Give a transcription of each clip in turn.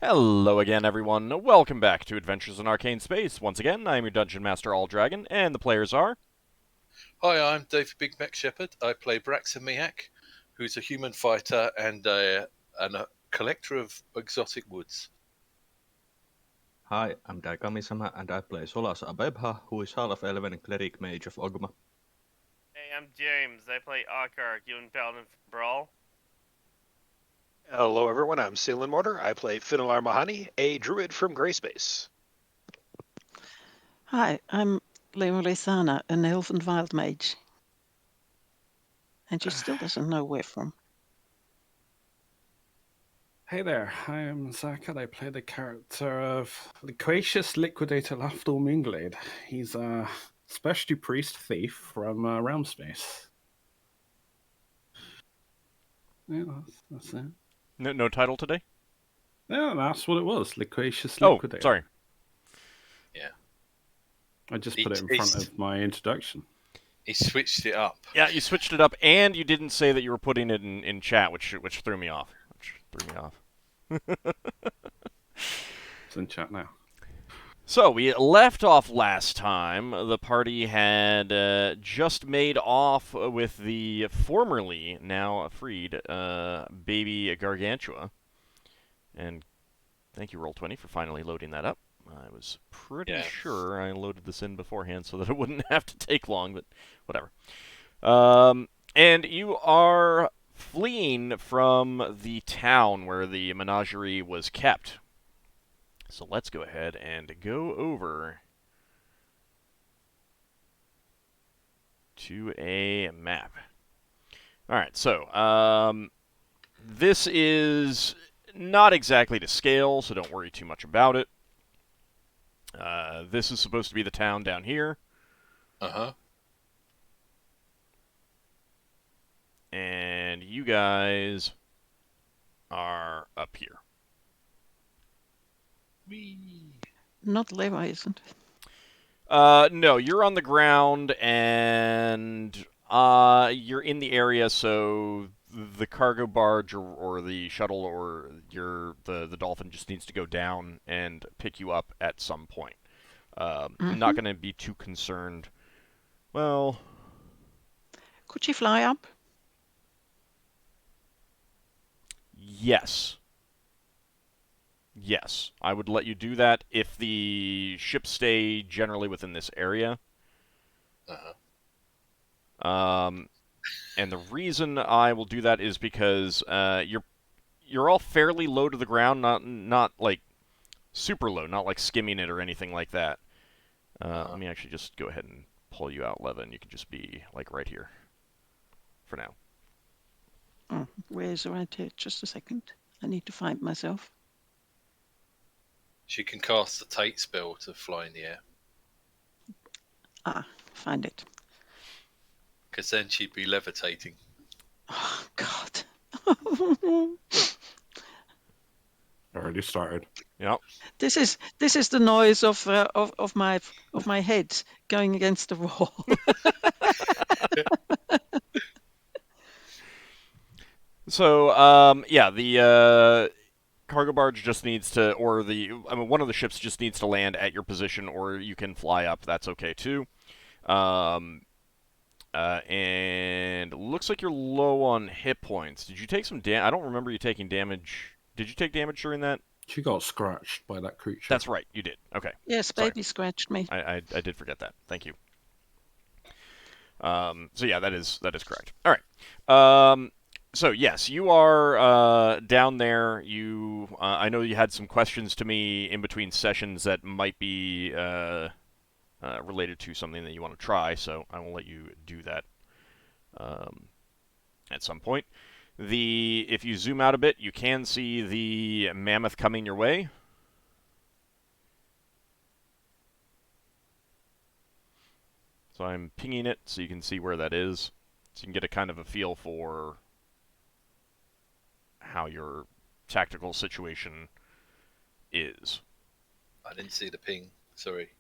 Hello again, everyone. Welcome back to Adventures in Arcane Space. Once again, I am your Dungeon Master, AuldDragon, and the players are... Hi, I'm David Big Mac Shepherd. I play Braxon Miacc, who's a human fighter and a collector of exotic woods. Hi, I'm Daikami-sama and I play Solas Ebha, who is Half-Elven Cleric Mage of Ogma. Hey, I'm James. I play Ockar, human paladin from Brawl. Hello, everyone. I'm Salen Mortar. I play Finnel'ar Mohani, a druid from Grayspace. Hi, I'm Levalithana, an elven wild mage. And she still doesn't know where from. Hey there, I'm Zach and I play the character of Loquacious Liquidator Lafdul Moonglade. He's a specialty priest thief from Realmspace. Yeah, that's it. No title today? Yeah, that's what it was, Loquacious Oh, Liquidator. sorry. Yeah. I just put it in front of my introduction. He switched it up. Yeah, you switched it up, and you didn't say that you were putting it in chat, which threw me off. It's in chat now. So, we left off last time. The party had just made off with the formerly, now freed, baby Gargantua. And thank you, Roll20, for finally loading that up. I was pretty sure I loaded this in beforehand so that it wouldn't have to take long, but whatever. And you are fleeing from the town where the menagerie was kept. So let's go ahead and go over to a map. Alright, so this is not exactly to scale, so don't worry too much about it. This is supposed to be the town down here. Uh-huh. And you guys are up here. Whee. Not Leva, isn't it? No, you're on the ground, and you're in the area, so the cargo barge or the shuttle or the dolphin just needs to go down and pick you up at some point. I'm not going to be too concerned. Well... Could she fly up? Yes. Yes, I would let you do that if the ships stay generally within this area. Uh-huh. And the reason I will do that is because you're all fairly low to the ground, not like super low, not like skimming it or anything like that. Let me actually just go ahead and pull you out, Leva, and you can just be like right here for now. Oh, where's the right here? Just a second. I need to find myself. She can cast the Tate spell to fly in the air. Ah, find it. Because then she'd be levitating. Oh, God. Already started. Yep. This is the noise of my head going against the wall. So, yeah, the cargo barge just needs to, one of the ships just needs to land at your position, or you can fly up. That's okay too. And it looks like you're low on hit points. Did you take some damage? I don't remember you taking damage. Did you take damage during that? She got scratched by that creature. That's right, you did. Okay. Yes, Sorry. baby scratched me. I did forget that. Thank you. So yeah, that is correct. All right. So yes, you are down there. You, I know you had some questions to me in between sessions that might be related to something that you want to try. So I will let you do that at some point. If you zoom out a bit, you can see the mammoth coming your way. So I'm pinging it so you can see where that is. So you can get a kind of a feel for how your tactical situation is. I didn't see the ping. Sorry.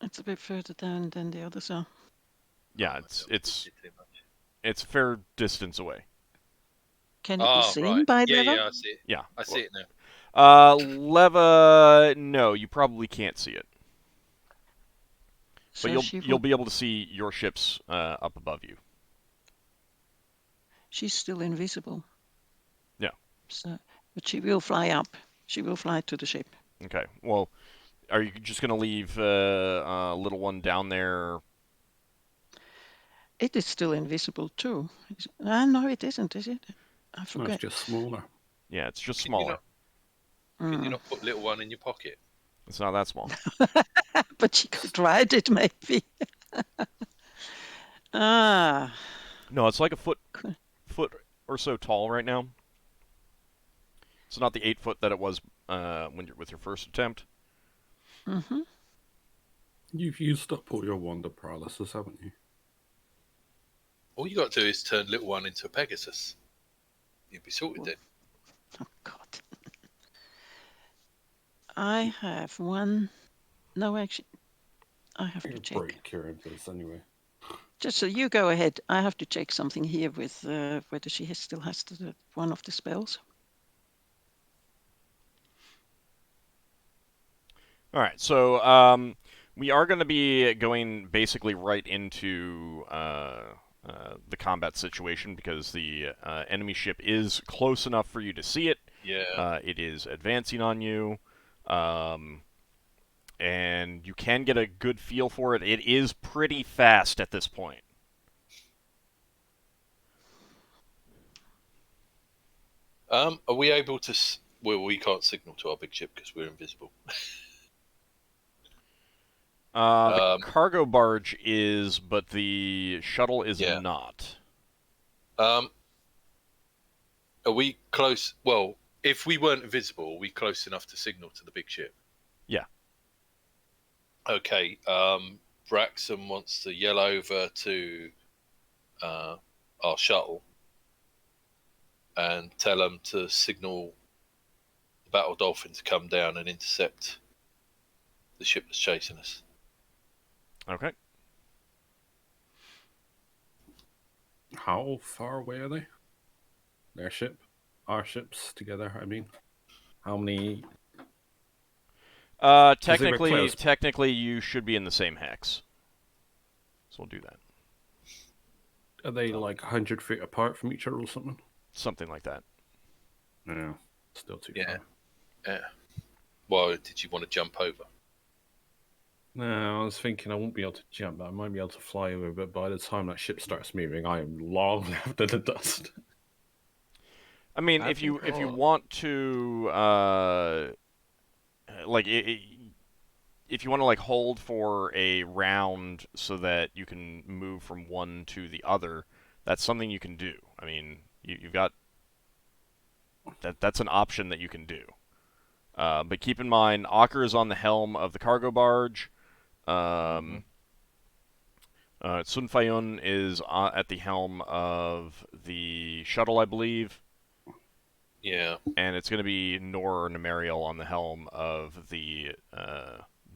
It's a bit further down than the others are. Yeah, it's a fair distance away. Can it be seen by Leva? Yeah, I see it. Yeah. I see it Leva, no, you probably can't see it. But So she you'll would, be able to see your ships up above you. she's still invisible. Yeah. So, but she will fly up. She will fly to the ship. Okay. Well, are you just gonna leave little one down there? It is still invisible too. No, it isn't, is it? I No, it's forget. just smaller. Yeah, it's just Can you smaller. Can you not put little one in your pocket? It's not that small. But she could ride it, maybe. Ah, No, it's like a foot Cool. or so tall right now. It's not the 8 foot that it was when you're with your first attempt. mm-hmm. You've used up all your wonder paralysis, haven't you? All you got to do is turn little one into a Pegasus. You'd be sorted then. Oh God. I have one. No, actually, I have to You'll check. break your this anyway. Just so you go ahead, I have to check something here with whether she still has one of the spells. All right, so we are going to be going basically right into the combat situation because the enemy ship is close enough for you to see it. Yeah. It is advancing on you, and you can get a good feel for it. It is pretty fast at this point. Are we able to? Well, we can't signal to our big ship because we're invisible. The cargo barge is, but the shuttle is Yeah. not. Are we close? Well, if we weren't invisible, are we close enough to signal to the big ship? Yeah. Okay. Braxon wants to yell over to our shuttle and tell them to signal the battle dolphin to come down and intercept the ship that's chasing us. Okay. How far away are they? Their ship? Our ships together, I mean. How many? they were close. Technically, you should be in the same hex. So we'll do that. Are they like 100 feet apart from each other or something? Something like that. No, still too Yeah. far. Yeah. Well, did you want to jump over? No, I was thinking I won't be able to jump, but I might be able to fly over. But by the time that ship starts moving, I am long left in the dust. I mean, I if you think want to, like, if you want to like hold for a round so that you can move from one to the other, that's something you can do. I mean, you've got that. That's an option that you can do. But keep in mind, Ockar is on the helm of the cargo barge. Sun Fayun is at the helm of the shuttle, I believe. Yeah. And it's going to be Nor or Nemariel on the helm of the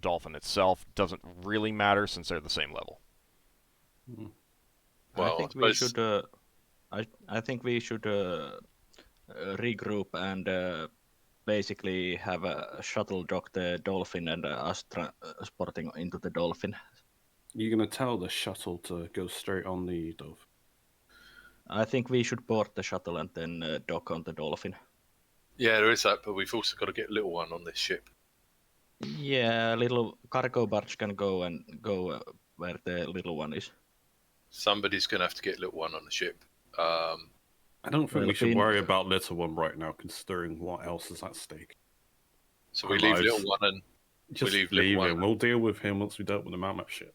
dolphin itself. Doesn't really matter since they're the same level. Well, I think I we suppose- should. I think we should regroup and basically have a shuttle dock the dolphin and us transporting into the dolphin. You're gonna tell the shuttle to go straight on the dolphin. I think we should board the shuttle and then dock on the dolphin. Yeah, there is that, but we've also got to get little one on this ship. Yeah, little cargo barge can go where the little one is. Somebody's going to have to get little one on the ship. I don't think Well, we should Finn- worry about little one right now, considering what else is at stake. So we Our leave lives. little one and Just leave leave little him. one. We'll deal with him once we dealt with the Mammoth ship.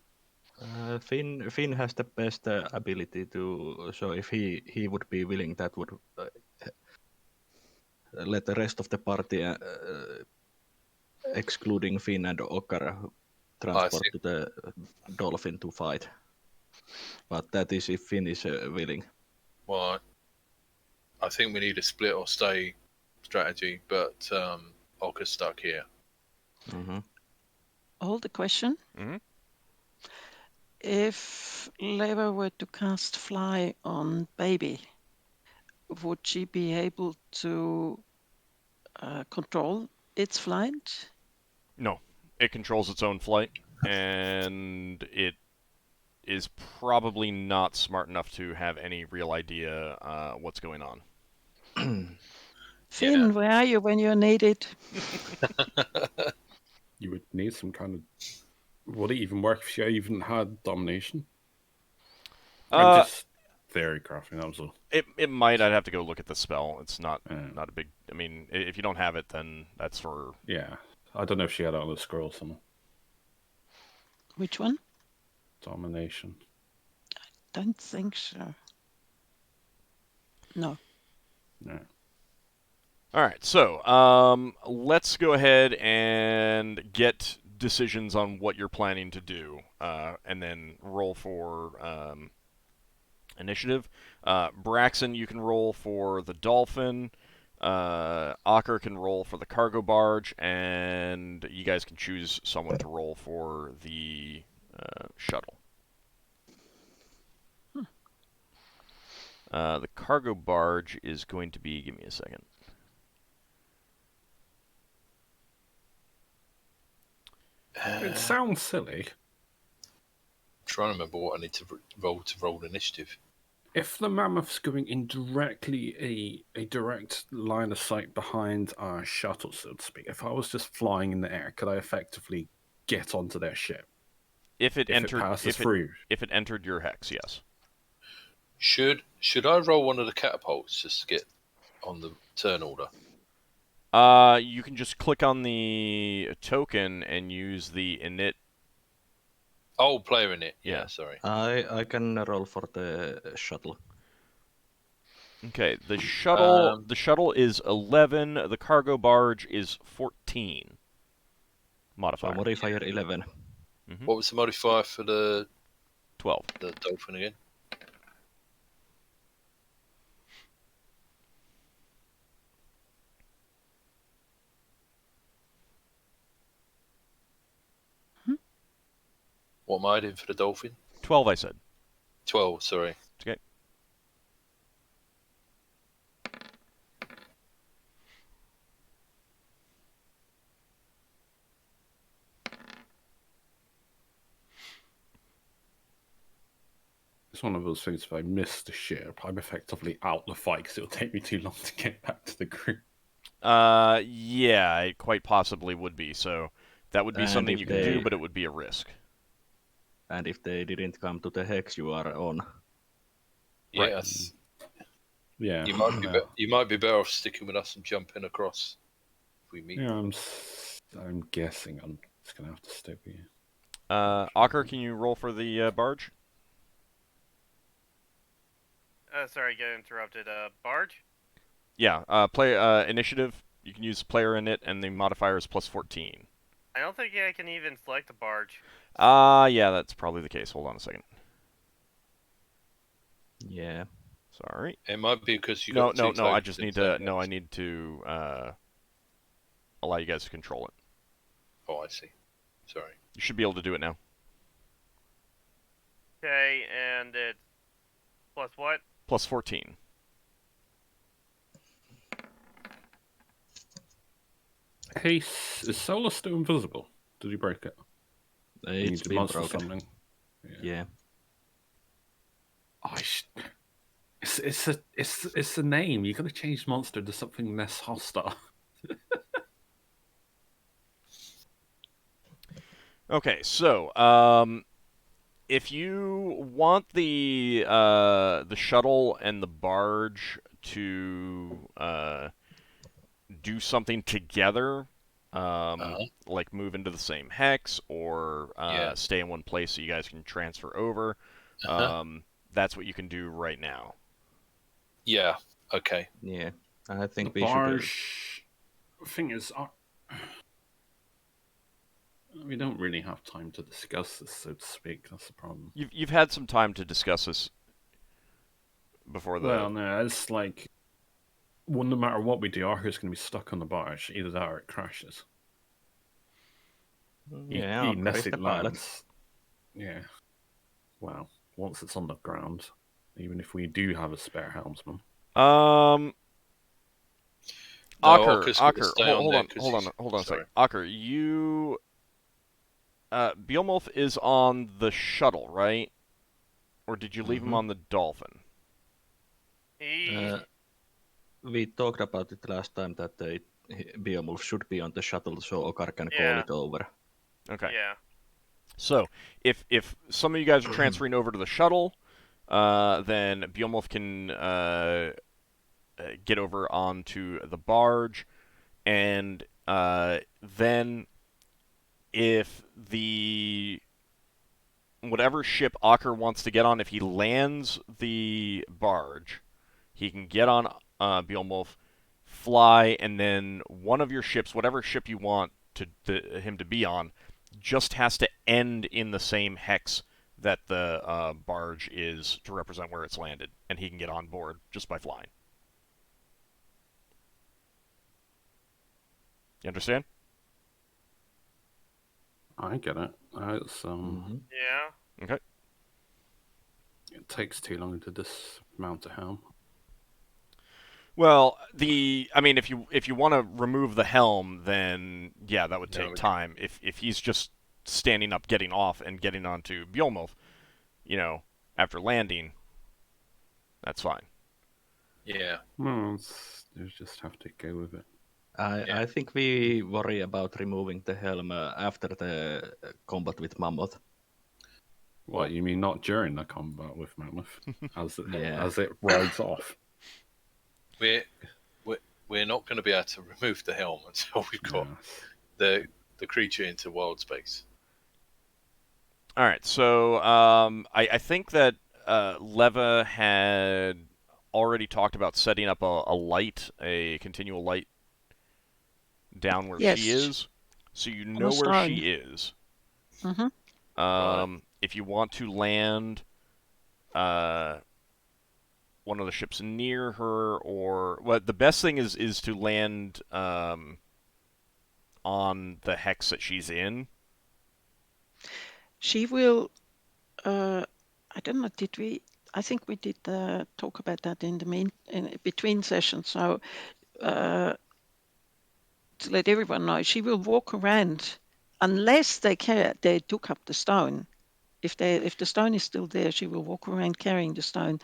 Finn has the best ability to. So if he would be willing, that would let the rest of the party, excluding Finn and Ockar, transport see. to the dolphin to fight. But that is if Finn is willing. Well, I think we need a split or stay strategy, but Olga's stuck here. Mm-hmm. Hold the question. Mm-hmm. If Leva were to cast Fly on Baby, would she be able to control its flight? No, it controls its own flight, and it is probably not smart enough to have any real idea what's going on. Finn, where are you when you're needed? You would need some kind of. Would it even work if you even had domination? I'm just theory crafting. That was all. It might. I'd have to go look at the spell. It's not Yeah. not a big. I mean, if you don't have it, then that's for. Yeah, I don't know if she had it on the scroll somewhere. Which one? Domination. Don't think so. No. No. All right, so let's go ahead and get decisions on what you're planning to do, and then roll for initiative. Braxon, you can roll for the dolphin. Ockar can roll for the cargo barge, and you guys can choose someone to roll for the shuttle. The cargo barge is going to be. Give me a second. It sounds silly. Trying to remember what I need to roll initiative. If the mammoth's going in directly a direct line of sight behind our shuttle, so to speak, if I was just flying in the air, could I effectively get onto their ship? If it entered, passes through. If it entered your hex, yes. Should I roll one of the catapults just to get on the turn order? You can just click on the token and use the init. Oh, player in it. Yeah. Sorry. I can roll for the shuttle. Okay, the shuttle is 11. The cargo barge is 14. Modifier. So modifier 11. Mm-hmm. What was the modifier for the 12. the dolphin again? What am I doing for the dolphin? 12, I said. 12, sorry. Okay. It's one of those things, if I miss the ship, I'm effectively out the fight because it'll take me too long to get back to the group. Yeah, it quite possibly would be. So that would be And something if you could do, they- but it would be a risk. And if they didn't come to the hex you are on, Yes. Yeah. You might be better off sticking with us and jumping across if we meet. Yeah, I'm guessing I'm just going to have to stick with you. Ockar, can you roll for the barge? Sorry, get interrupted. Barge? Yeah, play initiative. You can use player in it, and the modifier is plus 14. I don't think I can even select a barge. Yeah, that's probably the case. Hold on a second. yeah. Sorry. It might be because you No, got no, two no. I tokens just in need the to. same No, I box. need to allow you guys to control it. Oh, I see. Sorry. You should be able to do it now. Okay, and it's plus what? Plus 14. Hey, is Solas still invisible? Did he break it? You need It's to been monster broken. something. Yeah. It's the name. You got to change monster to something less hostile. Okay, so if you want the shuttle and the barge to do something together, like move into the same hex or Yeah. stay in one place so you guys can transfer over, that's what you can do right now. Yeah. Okay. Yeah. I think The we should. barge thing is, we don't really have time to discuss this, so to speak. That's the problem. You've had some time to discuss this before the. Well, no, it's like, well, no matter what we do, Arthur's going to be stuck on the barge. Either that or it crashes. Yeah, Unless Ockar is it the pilot. lands. Yeah. Well, once it's on the ground, even if we do have a spare helmsman. Ockar, Ockar's gonna Ockar, stay on hold there on, 'cause hold on, he's- hold on a sorry. second. Ockar, you, Beowulf is on the shuttle, right? Or did you leave him Mhm. on the dolphin? He. We talked about it last time that Beowulf should be on the shuttle so Ockar can call Yeah. it over. Okay. Yeah. So, if some of you guys are transferring over to the shuttle, then Beowulf can get over onto the barge, and then if the whatever ship Ockar wants to get on, if he lands the barge, he can get on Beowulf, fly, and then one of your ships, whatever ship you want him to be on, just has to end in the same hex that the barge is to represent where it's landed, and he can get on board just by flying. You understand? I get it. It's Mhm. Yeah. Okay. It takes too long to dismount a helm. Well, I mean, if you want to remove the helm, then yeah, that would No, take we- time. If he's just standing up, getting off, and getting onto Beowulf, after landing, that's fine. Yeah. Well, you just have to go with it. I think we worry about removing the helm after the combat with Mammoth. What, you mean not during the combat with Mammoth? Yeah. As it rides off? We're not going to be able to remove the helm until we've got Yes. the creature into Wildspace. All right, so I think that Leva had already talked about setting up a continual light down where Yes. she is, so you know the where stone. she is. Mm-hmm. If you want to land one of the ships near her, or the best thing is to land on the hex that she's in. She will. I don't know. Did we? I think we did talk about that in between sessions. So to let everyone know, she will walk around unless they took up the stone. If the stone is still there, she will walk around carrying the stone,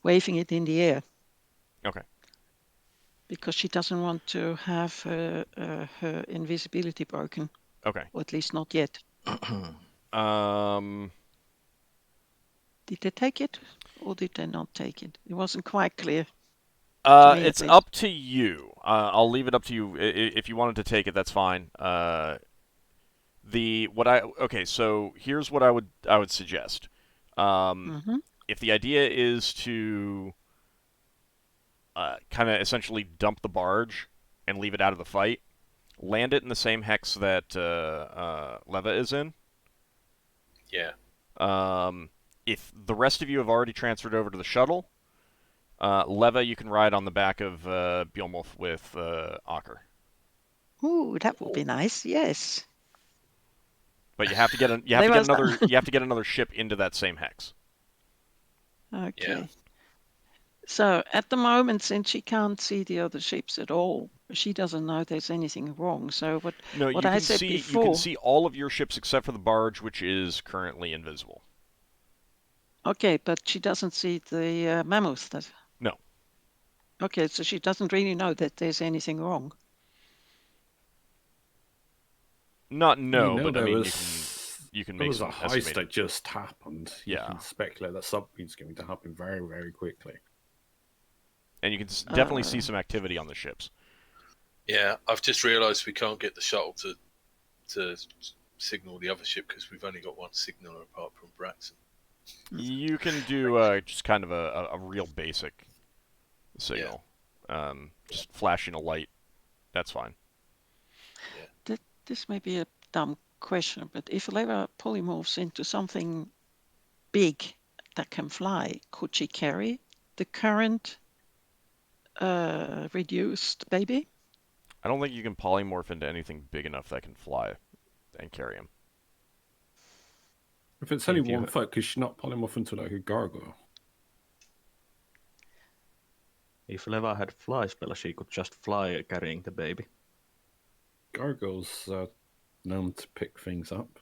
waving it in the air. Okay. Because she doesn't want to have her invisibility broken. Okay. Or at least not yet. Did they take it, or did they not take it? It wasn't quite clear. It's up to you. I'll leave it up to you. If you wanted to take it, that's fine. Okay, so here's what I would suggest. If the idea is to kind of essentially dump the barge and leave it out of the fight, land it in the same hex that Leva is in. Yeah. If the rest of you have already transferred over to the shuttle, Leva, you can ride on the back of Beowulf with Ockar. Ooh, that would be nice. Yes. But you have to get another ship into that same hex. Okay. Yeah. So at the moment, since she can't see the other ships at all, she doesn't know there's anything wrong. So what I said before, you can see all of your ships except for the barge, which is currently invisible. Okay, but she doesn't see the Mammoth. No. Okay, so she doesn't really know that there's anything wrong. But there I mean, was, you can there make was some a heist estimated. that just happened. You Yeah. can speculate that something's going to happen very, very quickly. And you can definitely see some activity on the ships. Yeah, I've just realised we can't get the shuttle to signal the other ship because we've only got one signaler apart from Braxon. You can do just kind of a real basic signal. Just flashing a light. That's fine. This may be a dumb question, but if Leva polymorphs into something big that can fly, could she carry the current reduced baby? I don't think you can polymorph into anything big enough that can fly and carry him. If it's only 1 foot, could she not polymorph into like a gargoyle? If Leva had fly spell, she could just fly carrying the baby. Gargoyles are known to pick things up.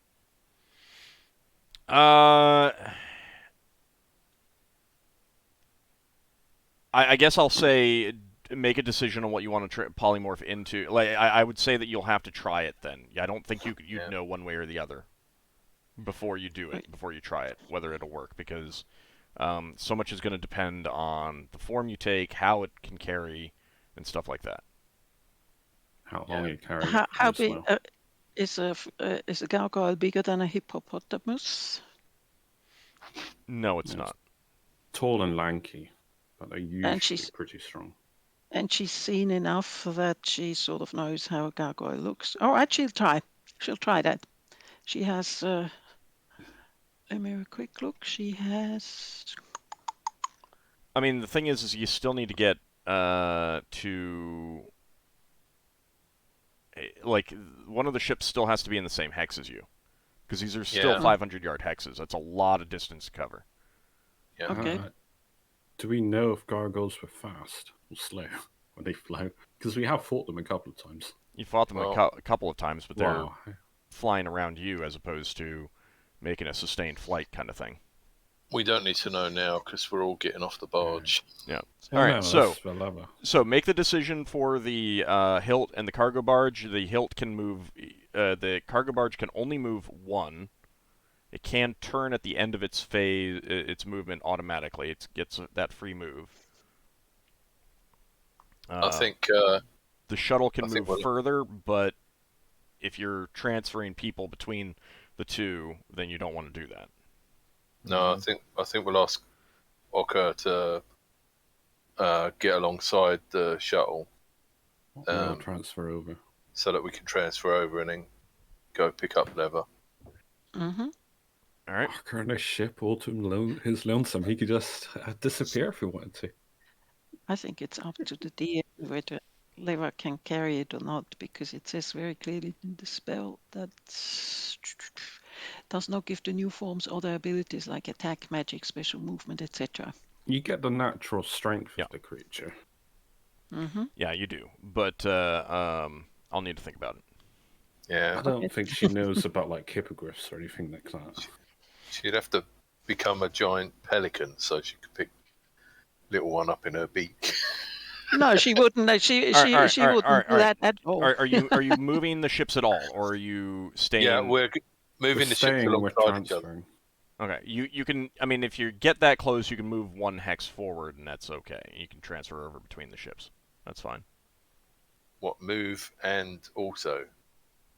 I guess I'll say make a decision on what you want to polymorph into. Like I would say that you'll have to try it then. I don't think you'd Yeah. know one way or the other before you do it, Right. before you try it, whether it'll work, because so much is going to depend on the form you take, how it can carry, and stuff like that. How long you carry How it as big well. is a gargoyle bigger than a hippopotamus? No, it's Yes. not. Tall and lanky, but they're usually she's- pretty strong. And she's seen enough that she sort of knows how a gargoyle looks. All right, she'll try. She'll try that. She has. Let me have a quick look. She has. I mean, the thing is you still need to get to like one of the ships still has to be in the same hex as you, because these are still Yeah. 500-yard hexes. That's a lot of distance to cover. Yeah. Okay. Do we know if gargoyles were fast or slow when they fly? Because we have fought them a couple of times. You fought them Well, a couple of times, but they're Wow. flying around you as opposed to making a sustained flight kind of thing. We don't need to know now because we're all getting off the barge. Yeah. Oh, All right, no, so- that's Spelljammer. So make the decision for the hilt and the cargo barge. The hilt can move. The cargo barge can only move one. It can turn at the end of its phase, its movement automatically. It gets that free move. I think the shuttle can I think move we'll- further, but if you're transferring people between the two, then you don't want to do that. no, I think we'll ask Ockar to get alongside the shuttle We'll transfer over. so that we can transfer over and then go pick up Leva. Mm-hmm. All right. Ockar on a ship all to his lonesome. He could just disappear if he wanted to. I think it's up to the DM whether Leva can carry it or not, because it says very clearly in the spell that does not give the new forms other abilities like attack, magic, special movement, etc. You get the natural strength Yeah. of the creature. Mm-hmm. Yeah, you do, but I'll need to think about it. Yeah, I don't Okay. think she knows about like hippogriffs or anything like that. she'd have to become a giant pelican so she could pick little one up in her beak. No, she wouldn't. She All right, wouldn't all right, do that at all. Are you moving the ships at all, or are you staying? Yeah, we're moving We're the ships staying, we're alongside each other. transferring. Okay, you can. I mean, if you get that close, you can move one hex forward, and that's okay. You can transfer over between the ships. That's fine. What, move and also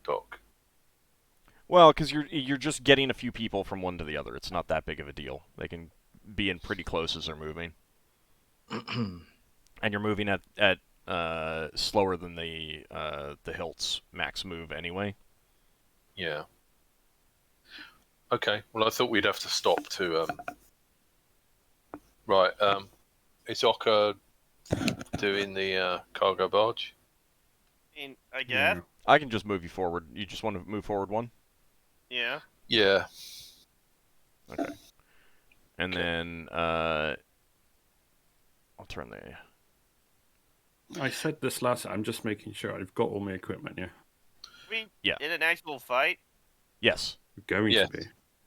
dock? Well, because you're just getting a few people from one to the other. It's not that big of a deal. They can be in pretty close as they're moving, and you're moving at slower than the hilt's max move anyway. Yeah. Okay. Well, I thought we'd have to stop to. Right. Is Ockar doing the cargo barge? I guess. I can just move you forward. You just want to move forward one? Yeah. Yeah. Okay. And then I'll turn the... I said this last time, I'm just making sure I've got all my equipment, yeah? We Yeah. in an actual fight. Yes, We're going Yes. to be.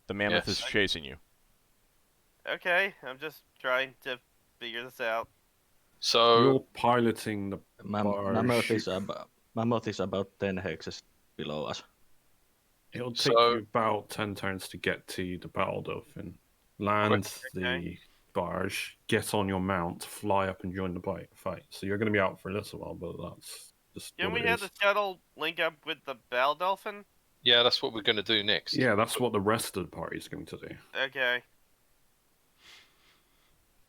the mammoth Yes. is chasing you. Okay, I'm just trying to figure this out. So You're piloting the barge. Mammoth is about 10 hexes below us. It'll take So- you about 10 turns to get to the battle dolphin. Land the Okay. barge, get on your mount, fly up and join the fight. So you're going to be out for a little while, but that's just Can what we it have is. the shuttle link up with the Bell Dolphin? yeah, that's what we're going to do next. Yeah, that's what the rest of the party is going to do. Okay.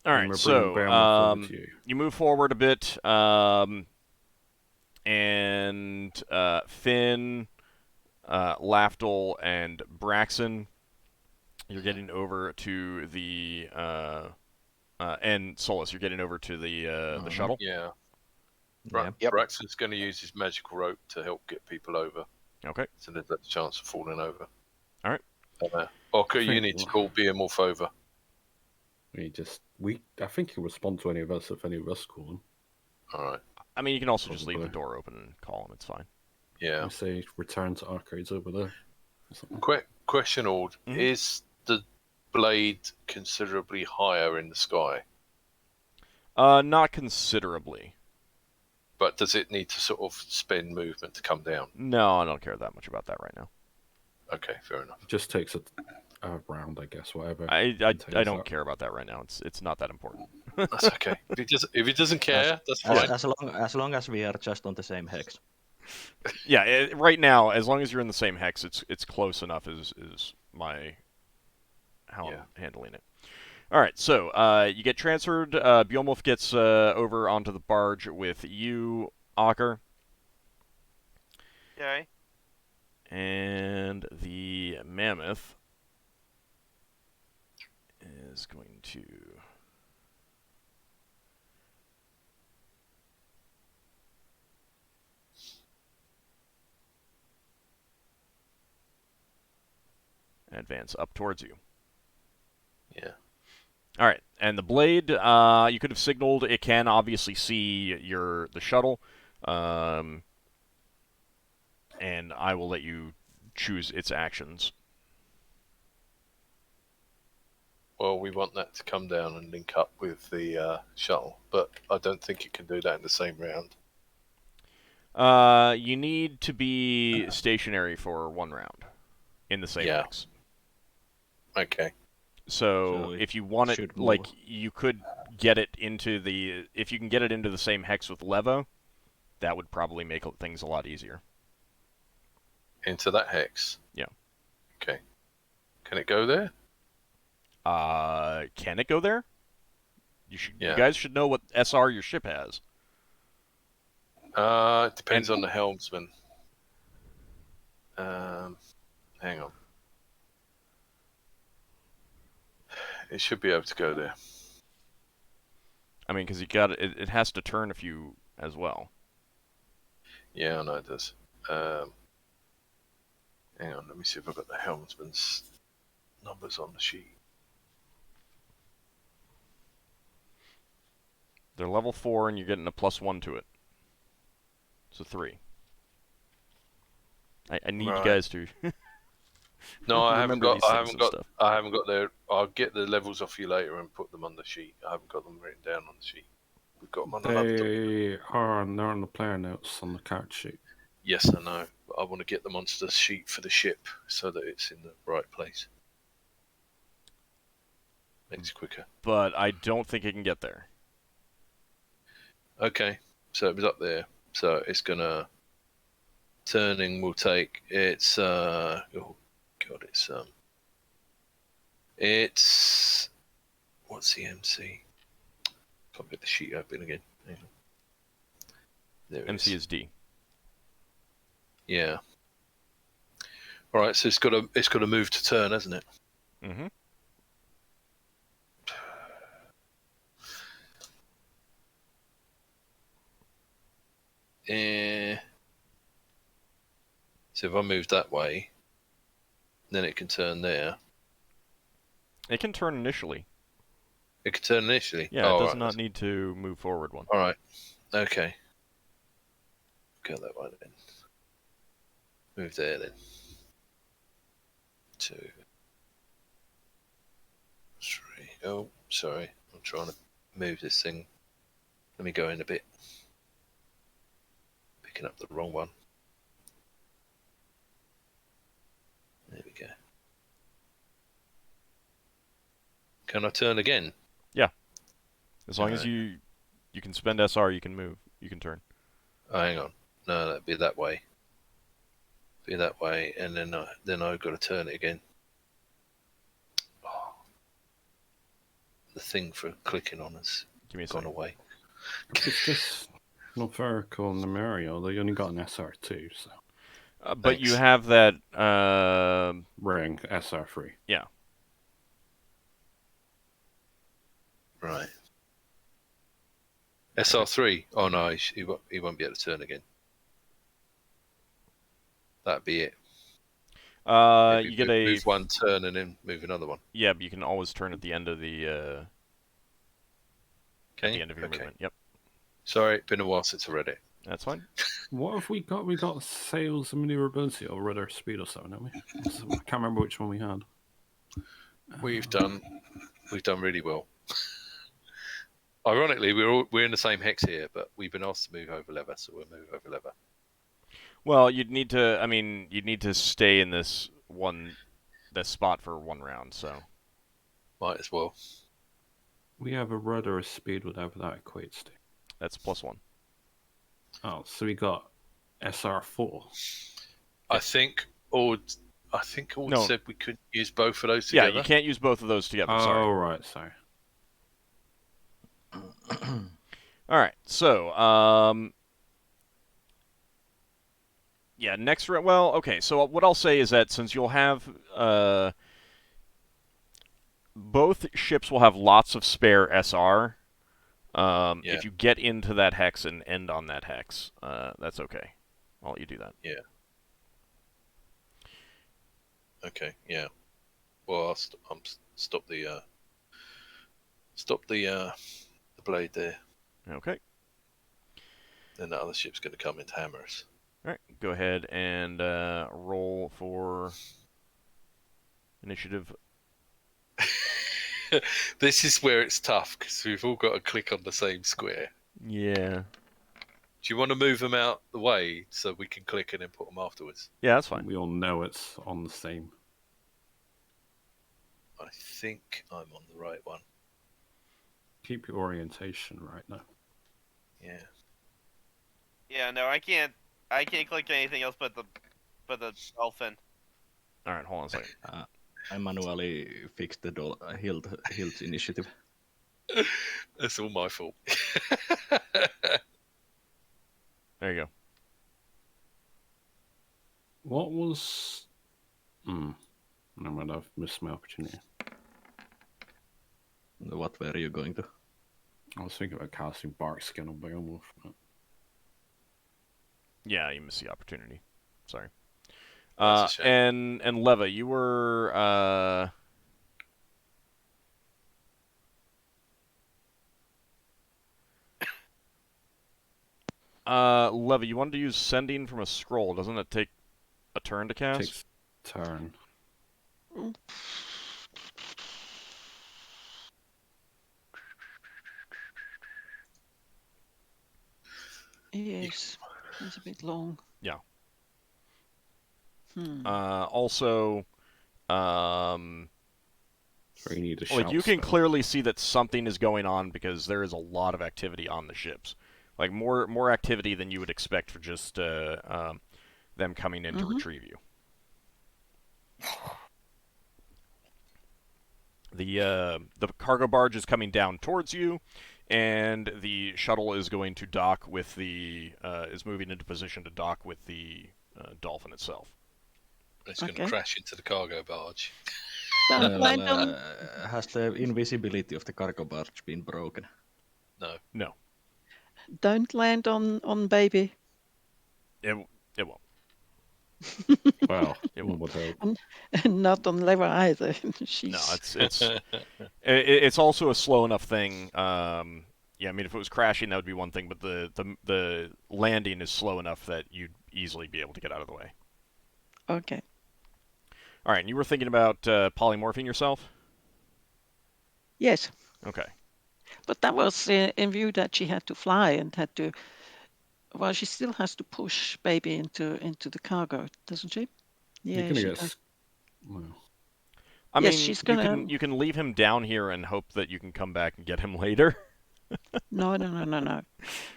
All And right, we're so bringing Beowulf over to you. you move forward a bit, and Finn, Lafdul, and Braxon, you're getting over to the and Solas, you're getting over to the shuttle. Yeah. Yeah. Yep. Braxton's going to use his magical rope to help get people over, Okay. so there's less chance of falling over. All right. Ockar, you think- need to call Beowulf over. I think he'll respond to any of us if any of us call him. All right. I mean, you can also just leave the Probably. door open and call him. It's fine. Yeah. We say return to arcades over there. or something. Question, Ord. Mhm. Is the blade considerably higher in the sky? Not considerably. But does it need to sort of spend movement to come down? No, I don't care that much about that right now. Okay, fair enough. It just takes a round, I guess, whatever. I contains don't that. care about that right now. It's not that important. That's okay. If he doesn't care, that's fine. As long as we are just on the same hex. Yeah, right now, as long as you're in the same hex, it's close enough. Is my how Yeah. I'm handling it. All right, so you get transferred. Beowulf gets over onto the barge with you, Ockar, Okay. and the Mammoth is going to advance up towards you. Yeah. All right, and the blade, you could have signaled. It can obviously see the shuttle, and I will let you choose its actions. Well, we want that to come down and link up with the shuttle, but I don't think it can do that in the same round. You need to be stationary for 1 round in the same Yeah. hex. Okay. So So it if you want it, should like, move. you could get it into the... If you can get it into the same hex with Leva, that would probably make things a lot easier. Into that hex. Yeah. Okay. Can it go there? Can it go there? You Yeah. guys should know what SR your ship has. It depends on the helmsman. Hang on. It should be able to go there. I mean, because it has to turn a few as well. Yeah, I know it does. Hang on, let me see if I've got the helmsman's numbers on the sheet. They're level 4, and you're getting a +1 to it. So 3. I need you Right. guys to. No, I haven't remember got. these I things haven't and got. stuff. I haven't got their. I'll get the levels off you later and put them on the sheet. I haven't got them written down on the sheet. We've got them on the laptop. They're on the player notes on the character sheet. Yes, I know. But I want to get them onto the sheet for the ship so that it's in the right place. Makes it quicker. But I don't think it can get there. Okay, so it was up there. So it's gonna turning will take. It's oh god, it's what's the MC? Can't get the sheet open again. Hang on. There it MC is. is D. Yeah. All right, so it's got to move to turn, hasn't it? Mm-hmm. So if I move that way, then it can turn there. It can turn initially. It can turn initially. Yeah, Oh, it does right. not need to move forward one. All right. Okay. Go that way then. Move there then. 2, 3. Oh, sorry. I'm trying to move this thing. Let me go in a bit. Picking up the wrong one. There we go. Can I turn again? As long as Alright. you can spend SR, you can move. You can turn. Oh, hang on. No, that'd be that way. Be that way, and then I've got to turn it again. Oh. The thing for clicking on has Give me a gone second. away. It's just not very cool in the Mario. They only got an SR2, so But you Thanks. have that. ring SR3. Right. SR3. Oh no, he won't be able to turn again. That'd be it. You get move one turn and then move another one. Yeah, but you can always turn at the end of the Can at the you? end of your Okay. movement. Yep, Sorry, been a while since I read it. that's fine. What have we got? We got sales and maneuverability or rudder speed or something, haven't we? I can't remember which one we had. We've done really well. Ironically, we're in the same hex here, but we've been asked to move over lever, so we'll move over lever. Well, you'd need to stay in this spot for one round. So Might as well. We have a rudder speed, whatever that equates to. that's +1. Oh, so we got SR4. I think Ord No. said we could use both of those Yeah, together. you can't use both of those together. Oh, Sorry. right, sorry. All right. So, yeah, next round. Well, okay. So what I'll say is that since you'll have both ships will have lots of spare SR. Yeah. If you get into that hex and end on that hex, that's okay. I'll let you do that. Yeah. Okay. Yeah. Well, I'll stop the blade there. Okay. Then the other ship's going to come into hammer us. All right. Go ahead and roll for initiative. This is where it's tough because we've all got to click on the same square. Yeah. Do you want to move them out the way so we can click and then put them afterwards? Yeah, that's fine. We all know it's on the same. I think I'm on the right one. Keep your orientation right now. Yeah. Yeah, no, I can't click anything else but the dolphin. All right. Hold on a second. I manually fixed the Hild's initiative. That's all my fault. There you go. What was... No, I've missed my opportunity. What were you going to? I was thinking about casting Bark Skin on Beowulf. But... Yeah, you missed the opportunity. Sorry. That's a shame. And Leva, you were Leva, you wanted to use sending from a scroll. Doesn't it take a turn to cast? Takes turn. Yes, it's a bit long. Yeah. Hmm. So you need to like shout you can spell. clearly see that something is going on because there is a lot of activity on the ships. Like more activity than you would expect for just them coming in to retrieve you. The cargo barge is coming down towards you, and the shuttle is going to dock with the is moving into position to dock with the dolphin itself. It's going to crash into the cargo barge. Has the invisibility of the cargo barge been broken? No. Don't land on baby. It won't. Well, It one won't. would hope. And not on Leva either. She's... No, it's also a slow enough thing. Yeah, I mean, if it was crashing, that would be one thing, but the landing is slow enough that you'd easily be able to get out of the way. Okay. All right, and you were thinking about polymorphing yourself? Yes. Okay. But that was in view that she had to fly and had to... Well, she still has to push baby into the cargo, doesn't she? Yeah, You're gonna she get... does. Well, I Yes, mean, she's gonna... you can leave him down here and hope that you can come back and get him later. No.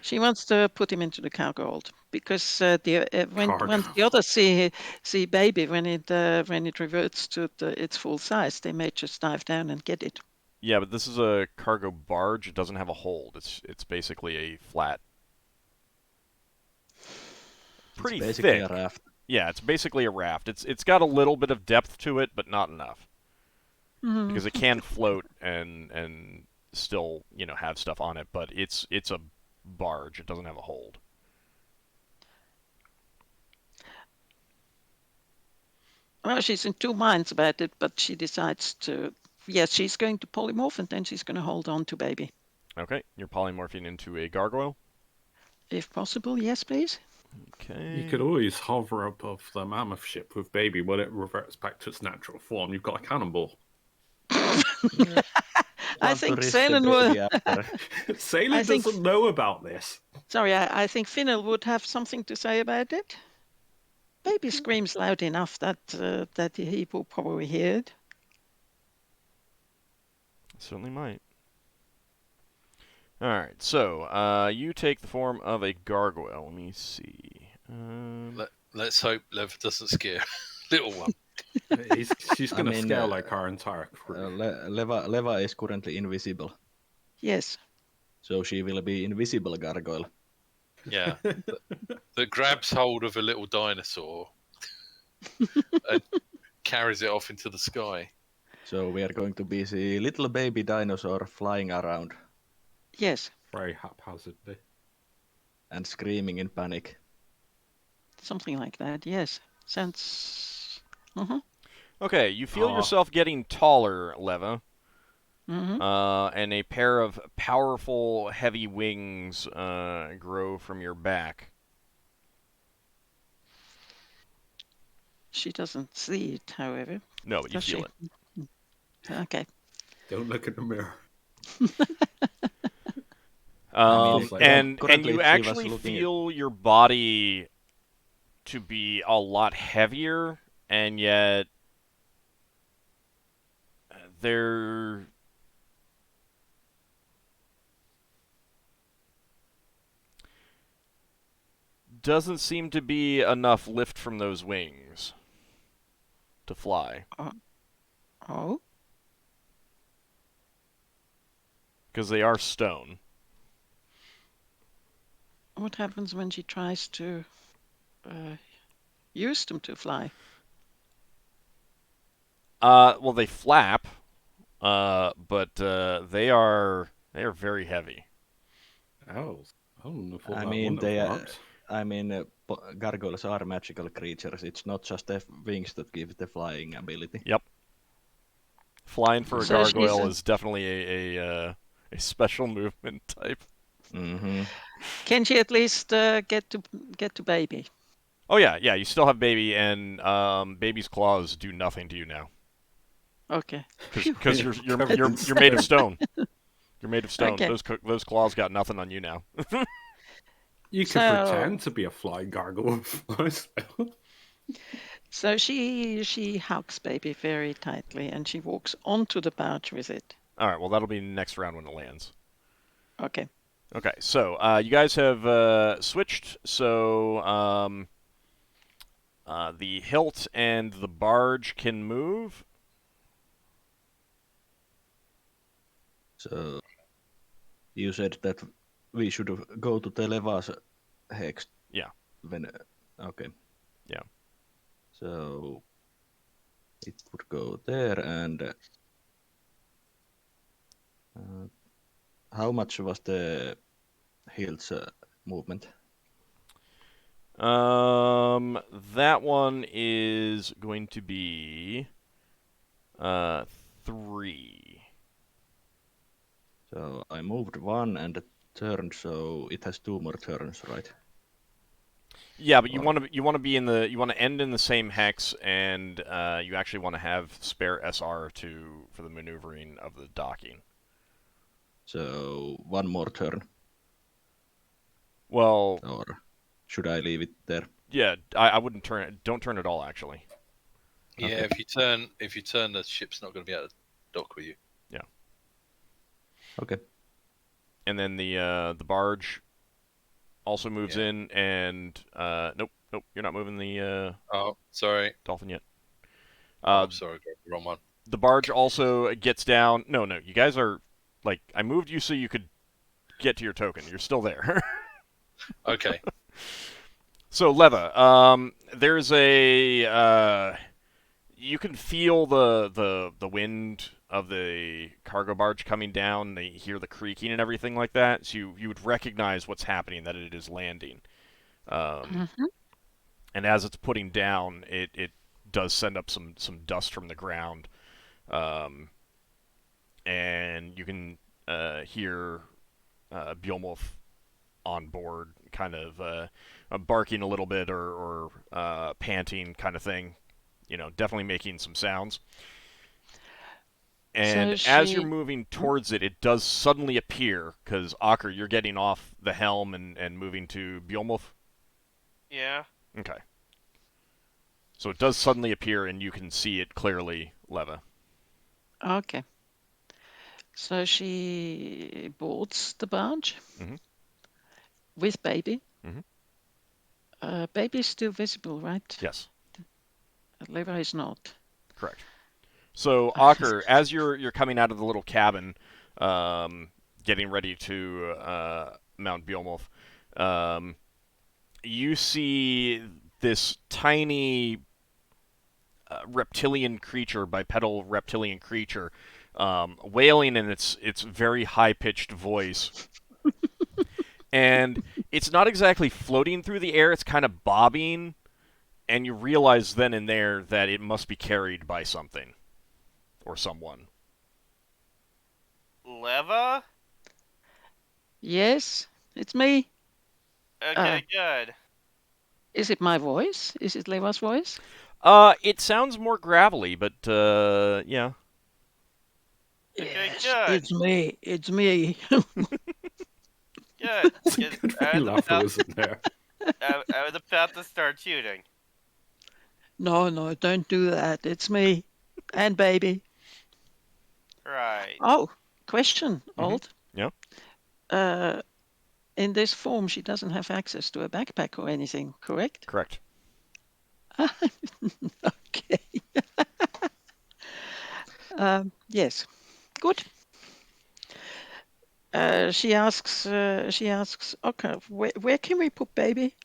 She wants to put him into the cargo hold because once the others see baby when it reverts to its full size, they may just dive down and get it. Yeah, but this is a cargo barge. It doesn't have a hold. It's basically a flat. Pretty it's basically thick. a raft. Yeah, it's basically a raft. It's got a little bit of depth to it, but not enough. Because it can float and still, have stuff on it, but it's a barge. It doesn't have a hold. Well, she's in two minds about it, but she decides to... Yes, she's going to polymorph and then she's going to hold on to baby. Okay, you're polymorphing into a gargoyle. If possible, yes, please. Okay. You could always hover above the mammoth ship with baby when it reverts back to its natural form. You've got a cannonball. I Want to think risk the Salen will. baby after. Sailor I think- doesn't know about this. Sorry, I think Finnel would have something to say about it. Baby screams loud enough that that he will probably hear it. Certainly might. Alright, so, you take the form of a gargoyle. Let me see. Let's hope Lev doesn't scare little one. She's I going to mean, scare like our entire crew. Leva is currently invisible, Yes. so she will be invisible gargoyle. Yeah, that grabs hold of a little dinosaur and carries it off into the sky. So we are going to be the little baby dinosaur flying around Yes. Very haphazardly. and screaming in panic. Something like that. Yes. Sounds. Okay, you feel Aw. yourself getting taller, Leva. Mm-hmm. And a pair of powerful, heavy wings grow from your back. She doesn't see it, however. No, but you Does feel she? it. Okay. Don't look in the mirror. mean, And currently you she was actually looking at- feel your body to be a lot heavier, and yet there doesn't seem to be enough lift from those wings to fly. Oh. Because they are stone. What happens when she tries to use them to fly? Well, they flap, but they are very heavy. Oh, I don't know. I mean, gargoyles are magical creatures. It's not just the wings that give the flying ability. Yep. Flying for a So she's gargoyle a- is definitely a special movement type. Mm-hmm. Can she at least get to baby? Oh yeah. You still have baby, and baby's claws do nothing to you now Okay. because you're Covered in you're made of stone. You're made of stone. Okay. Those claws got nothing on you now. You could So- pretend to be a flying gargoyle with fly spell. So she hugs baby very tightly and she walks onto the barge with it. All right. Well, that'll be next round when it lands. Okay. Okay. So you guys have switched. So the hilt and the barge can move. So you said that we should go to the Leva's hex. Yeah. Okay. Yeah. So it would go there, and how much was the hilt's movement? That one is going to be 3. So I moved one and a turn, so it has 2 more turns, right? Yeah, but you want to end in the same hex, and you actually want to have spare SR for the maneuvering of the docking. So 1 more turn, Well, or should I leave it there? yeah, I wouldn't turn it. Don't turn it all, actually. Yeah, Okay. if you turn, the ship's not going to be able to dock with you. Okay. And then the barge also moves Yeah. in, and nope, you're not moving the Oh, sorry. dolphin yet. I'm sorry, got the wrong one. The barge also gets down. No, you guys are like I moved you so you could get to your token. You're still there. Okay. So Leva, there's a you can feel the wind of the cargo barge coming down. They hear the creaking and everything like that. So you would recognize what's happening, that it is landing. And as it's putting down, it does send up some dust from the ground. And you can hear Bjolmolf on board, kind of barking a little bit or panting kind of thing. Definitely making some sounds. And So as you're she, moving towards it, it does suddenly appear, because Ockar, you're getting off the helm and moving to Bjolmolf. Yeah. Okay. So it does suddenly appear, and you can see it clearly, Leva. okay. So she boards the barge Mhm. with baby. Mhm. Baby is still visible, right? Yes, Lever is not. correct. So Ockar, as you're coming out of the little cabin, getting ready to mount Bjolmolf, you see this tiny reptilian creature, bipedal reptilian creature, wailing in its very high-pitched voice. And it's not exactly floating through the air, it's kind of bobbing, and you realize then and there that it must be carried by something. Or someone. Leva? Yes, it's me. Okay, good. Is it my voice? Is it Leva's voice? It sounds more gravelly, but, yeah. Okay, Yes, good. it's me. It's me. Good. It's a 'Cause good I thing was Lafdul about- isn't there. I was about to start shooting. No, don't do that. It's me. And baby. Right. Oh, question, Old. Yeah. In this form, she doesn't have access to a backpack or anything, correct? Correct. Okay. Yes. Good. She asks. Okay, where can we put baby?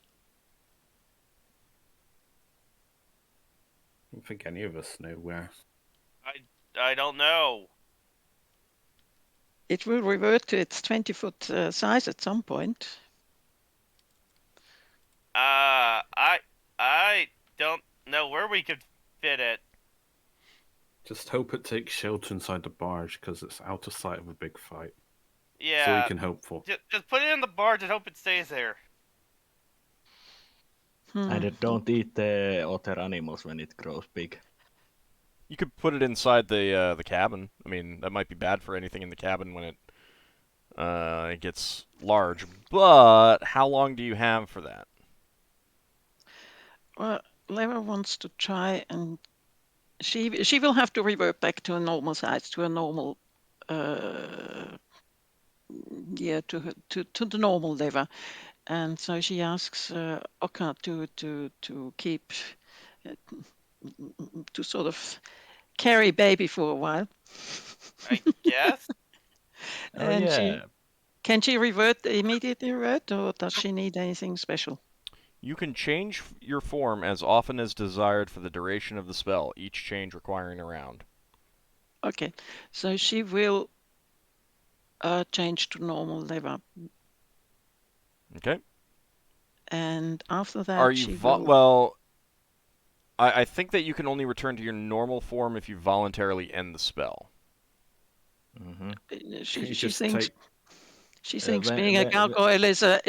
I don't think any of us know where. I don't know. It will revert to its 20-foot size at some point. I don't know where we could fit it. Just hope it takes shelter inside the barge, because it's out of sight of a big fight. Yeah. That's all you can hope for. Just put it in the barge and hope it stays there. And don't eat the other animals when it grows big. You could put it inside the cabin. I mean, that might be bad for anything in the cabin when it gets large. But how long do you have for that? Well, Leva wants to try, and she will have to revert back to a normal size, to a normal, to the normal Leva, and so she asks Ockar to keep, to sort of carry baby for a while. I guess. And yeah. can she immediately revert, or does she need anything special? You can change your form as often as desired for the duration of the spell, each change requiring a round. Okay, so she will change to normal Leva, Okay. and after that Are you she will. well? I think that you can only return to your normal form if you voluntarily end the spell. Mm-hmm. She just thinks. take- She thinks when- being a when- gargoyle is a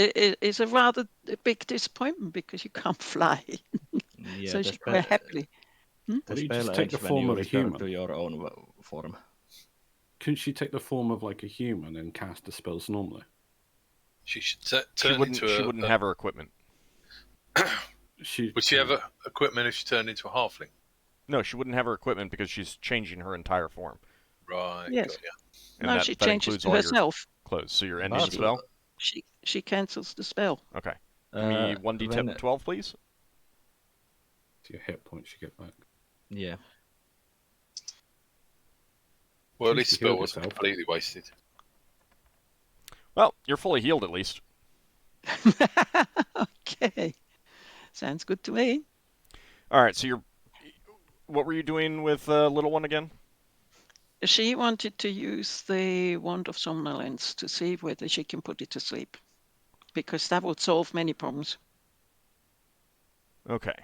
rather big disappointment because you can't fly. Yeah, So the she spell, quite happily. the Why don't you spell just take ends the when form you of a return human? to your own form. Couldn't she take the form of like a human and cast the spells normally? She should She turn wouldn't. into She a. wouldn't have her equipment. Would she have equipment if she turned into a halfling? No, she wouldn't have her equipment because she's changing her entire form. Right. Yes. Got ya. And No, that, she that changes includes to all your herself. clothes. So you're ending But- the spell? She cancels the spell. Okay. Give me 1d12, please. To your hit points you get back. Yeah. Well, At this least you spell healed was yourself. completely wasted. Well, you're fully healed at least. Okay, sounds good to me. All right. So you're. What were you doing with little one again? She wanted to use the wand of somnolence to see whether she can put it to sleep, because that would solve many problems. Okay.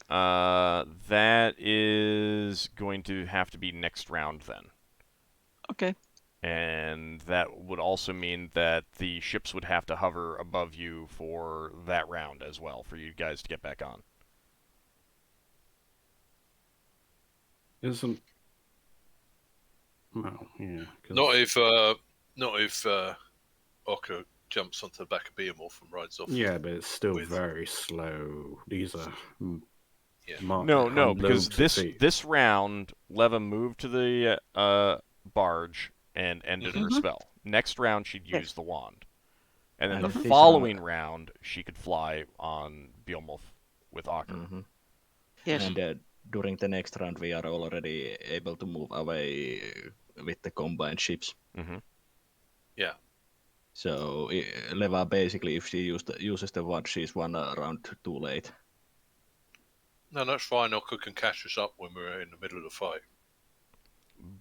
That is going to have to be next round then. Okay. And that would also mean that the ships would have to hover above you for that round as well, for you guys to get back on. Isn't... Well, yeah. 'cause- Not if Ockar jumps onto the back of Behemoth and rides off. Yeah, but it's still with- very slow. These are... Yeah. No, because this round, Leva moved to the barge and ended her spell. Next round, she'd Yes. use the wand. And then And the these following round, she could fly on Behemoth with Ockar. Mhm. Yes. And during the next round, we are already able to move away with the combined ships. Mm-hmm. Yeah. So Leva basically, if she uses the wand, she's 1 round too late. No, that's fine. Ockar can catch us up when we're in the middle of the fight.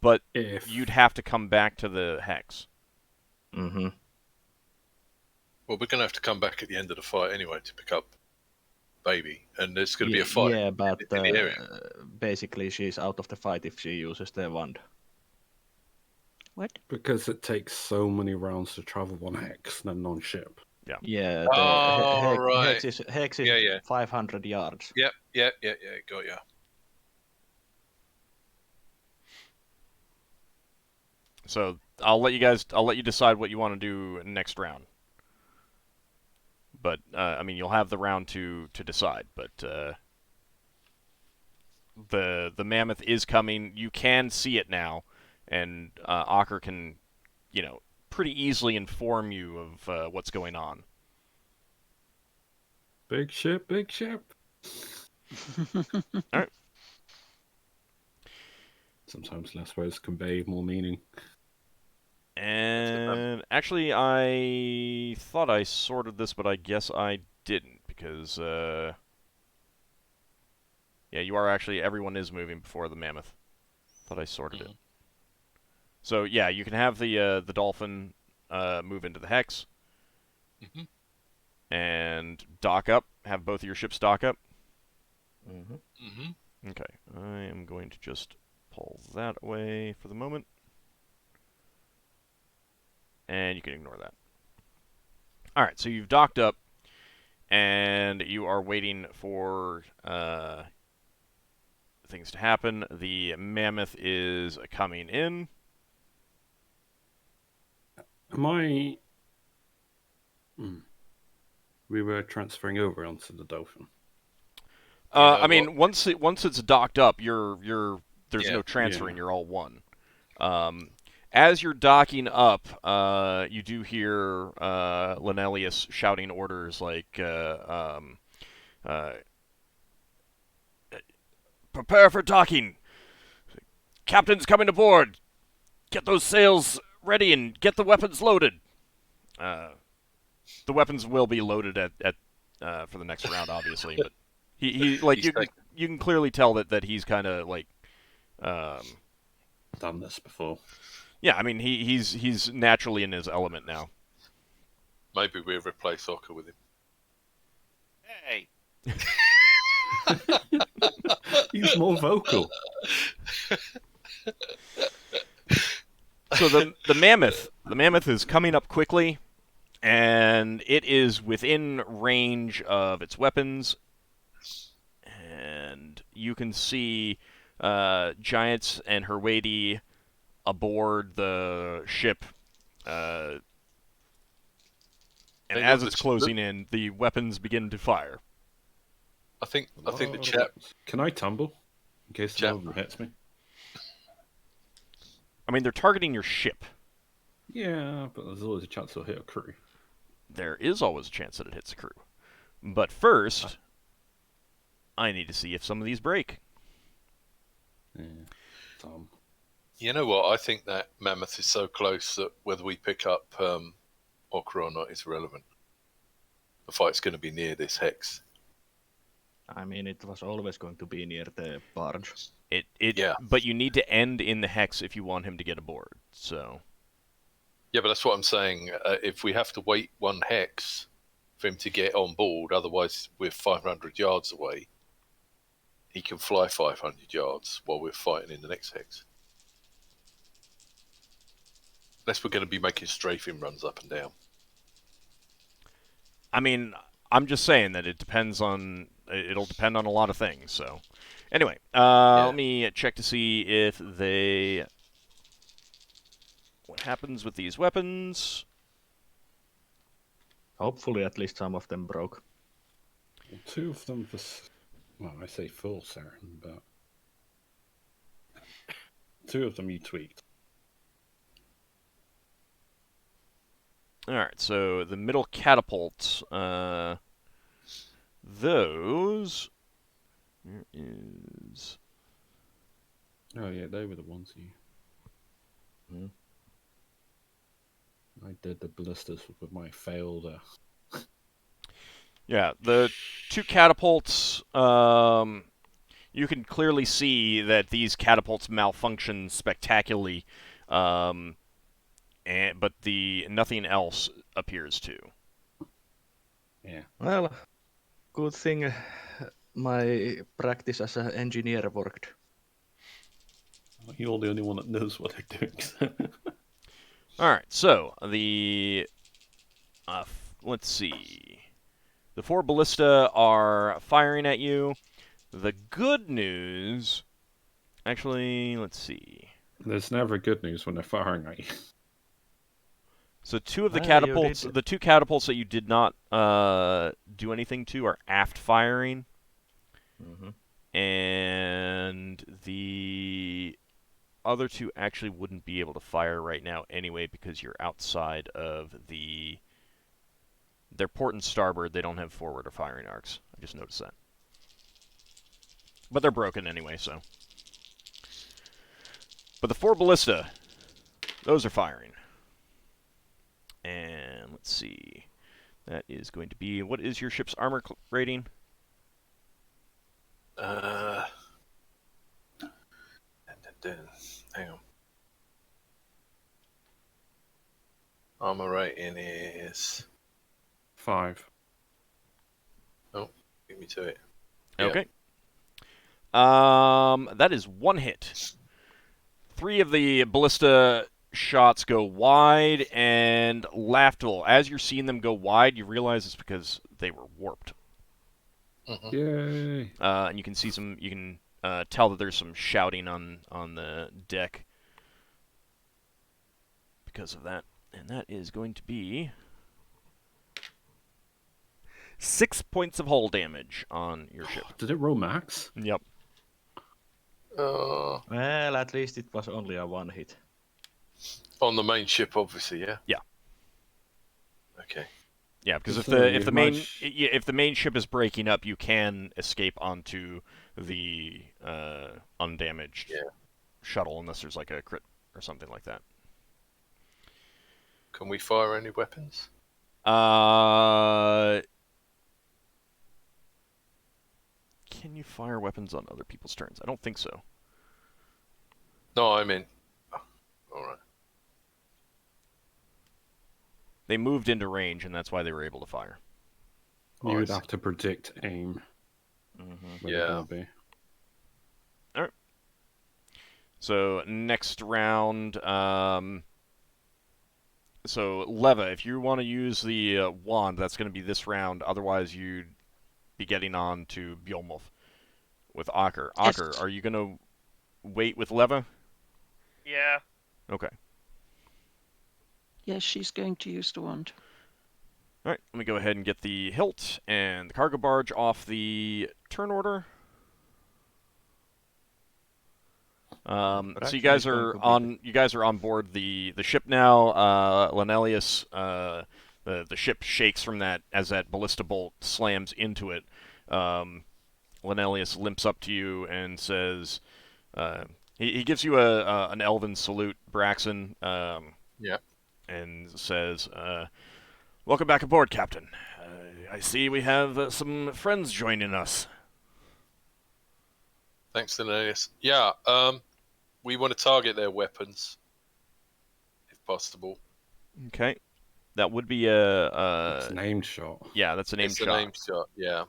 But If... you'd have to come back to the hex. Mm-hmm. Well, we're going to have to come back at the end of the fight anyway to pick up Baby, and there's going to be a fight. Yeah, but in the area. basically she's out of the fight if she uses the wand. What? Because it takes so many rounds to travel one hex than non-ship. Yeah, Oh, right. Hex is Yeah. 500 yards. Yeah, got ya. So I'll let you decide what you want to do next round. But I mean, you'll have the round to decide. But the mammoth is coming. You can see it now, and Ockar can, pretty easily inform you of what's going on. Big ship, big ship. Alright. Sometimes less words convey more meaning. And actually, I thought I sorted this, but I guess I didn't, because yeah, you are actually, everyone is moving before the mammoth. Thought I sorted it. So yeah, you can have the dolphin move into the hex. Mhm. And dock up. Have both of your ships dock up. Mm-hmm. Mm-hmm. Okay, I am going to just pull that away for the moment. And you can ignore that. Alright, so you've docked up, and you are waiting for things to happen. The mammoth is coming in. Am I... We were transferring over onto the dolphin. I mean, once it's docked up, there's no transferring. Yeah. You're all one. As you're docking up, you do hear Linelius shouting orders like, "Prepare for docking. Captain's coming aboard. Get those sails ready and get the weapons loaded." The weapons will be loaded at for the next round, obviously, but he like you can clearly tell that he's kind of like Done this before. yeah, I mean he's naturally in his element now. Maybe we'll replace Ockar with him. Hey, He's more vocal. So the mammoth is coming up quickly, and it is within range of its weapons, and you can see Giants and Herwady aboard the ship. And Hey, as look, it's closing in, the weapons begin to fire. I think the chap. Can I tumble? In case Chap. one of them hits me? I mean, they're targeting your ship. Yeah, but there's always a chance it'll hit a crew. There is always a chance that it hits a crew. But first, I need to see if some of these break. Yeah. Tom. You know what? I think that mammoth is so close that whether we pick up Ockar or not is irrelevant. The fight's going to be near this hex. I mean, it was always going to be near the barge. Yeah. But you need to end in the hex if you want him to get aboard. So Yeah, but that's what I'm saying. If we have to wait one hex for him to get on board, otherwise we're 500 yards away, he can fly 500 yards while we're fighting in the next hex. Unless we're going to be making strafing runs up and down. I mean, I'm just saying that it depends on. It'll depend on a lot of things. So, anyway, let me check to see if they. What happens with these weapons? Hopefully, at least some of them broke. Well, 2 of them was, well, I say full certain, but 2 of them you tweaked. Alright, so the middle catapults, those... There is... Oh yeah, they were the ones you... Hmm. I did the ballistas with my failed... Yeah, the 2 catapults, you can clearly see that these catapults malfunction spectacularly, but nothing else appears to. Yeah. Well, good thing my practice as an engineer worked. You're the only one that knows what they're doing. Alright, so, let's see. The 4 ballista are firing at you. The good news... Actually, let's see. There's never good news when they're firing at you. So 2 of the Ah, catapults, the 2 catapults that you did not do anything to are aft firing. Mm-hmm. And the other 2 actually wouldn't be able to fire right now anyway because you're outside of the... They're port and starboard. They don't have forward or firing arcs. I just noticed that. But they're broken anyway, so... But the 4 ballista, those are firing. And let's see. That is going to be... What is your ship's armor rating? Hang on. Armor rating is... 5. Oh, give me to it. Okay. That is 1 hit. 3 of the ballista shots go wide, and Lafdul, as you're seeing them go wide, you realize it's because they were warped. Mm-hmm. Yay! And you can see some. You can tell that there's some shouting on the deck because of that, and that is going to be 6 points of hull damage on your ship. Did it roll max? Yep. Well, at least it was only a 1 hit. On the main ship, obviously, yeah? Yeah. Okay. Yeah, because if So the main ship is breaking up, you can escape onto the undamaged shuttle unless there's like a crit or something like that. Can we fire any weapons? Can you fire weapons on other people's turns? I don't think so. No, I mean... Oh, alright. They moved into range, and that's why they were able to fire. You would have to predict aim. Mm-hmm. Where they're gonna be. All right. So next round, so Leva, if you want to use the wand, that's going to be this round. Otherwise, you'd be getting on to Bjolmoth with Ockar. Yes. Ockar, are you going to wait with Leva? Yeah. Okay. Yes, she's going to use the wand. All right, let me go ahead and get the hilt and the cargo barge off the turn order. So you guys are on board the ship now. Lenelius, the ship shakes from that as that ballista bolt slams into it. Lenelius limps up to you and says, he gives you an elven salute, Braxon. Yeah. And says, "Welcome back aboard, Captain. I see we have some friends joining us." Thanks, Linnaeus. Yeah, we want to target their weapons, if possible. Okay. That would be It's an aimed shot. Yeah, that's an aimed shot. It's an aimed shot, yeah.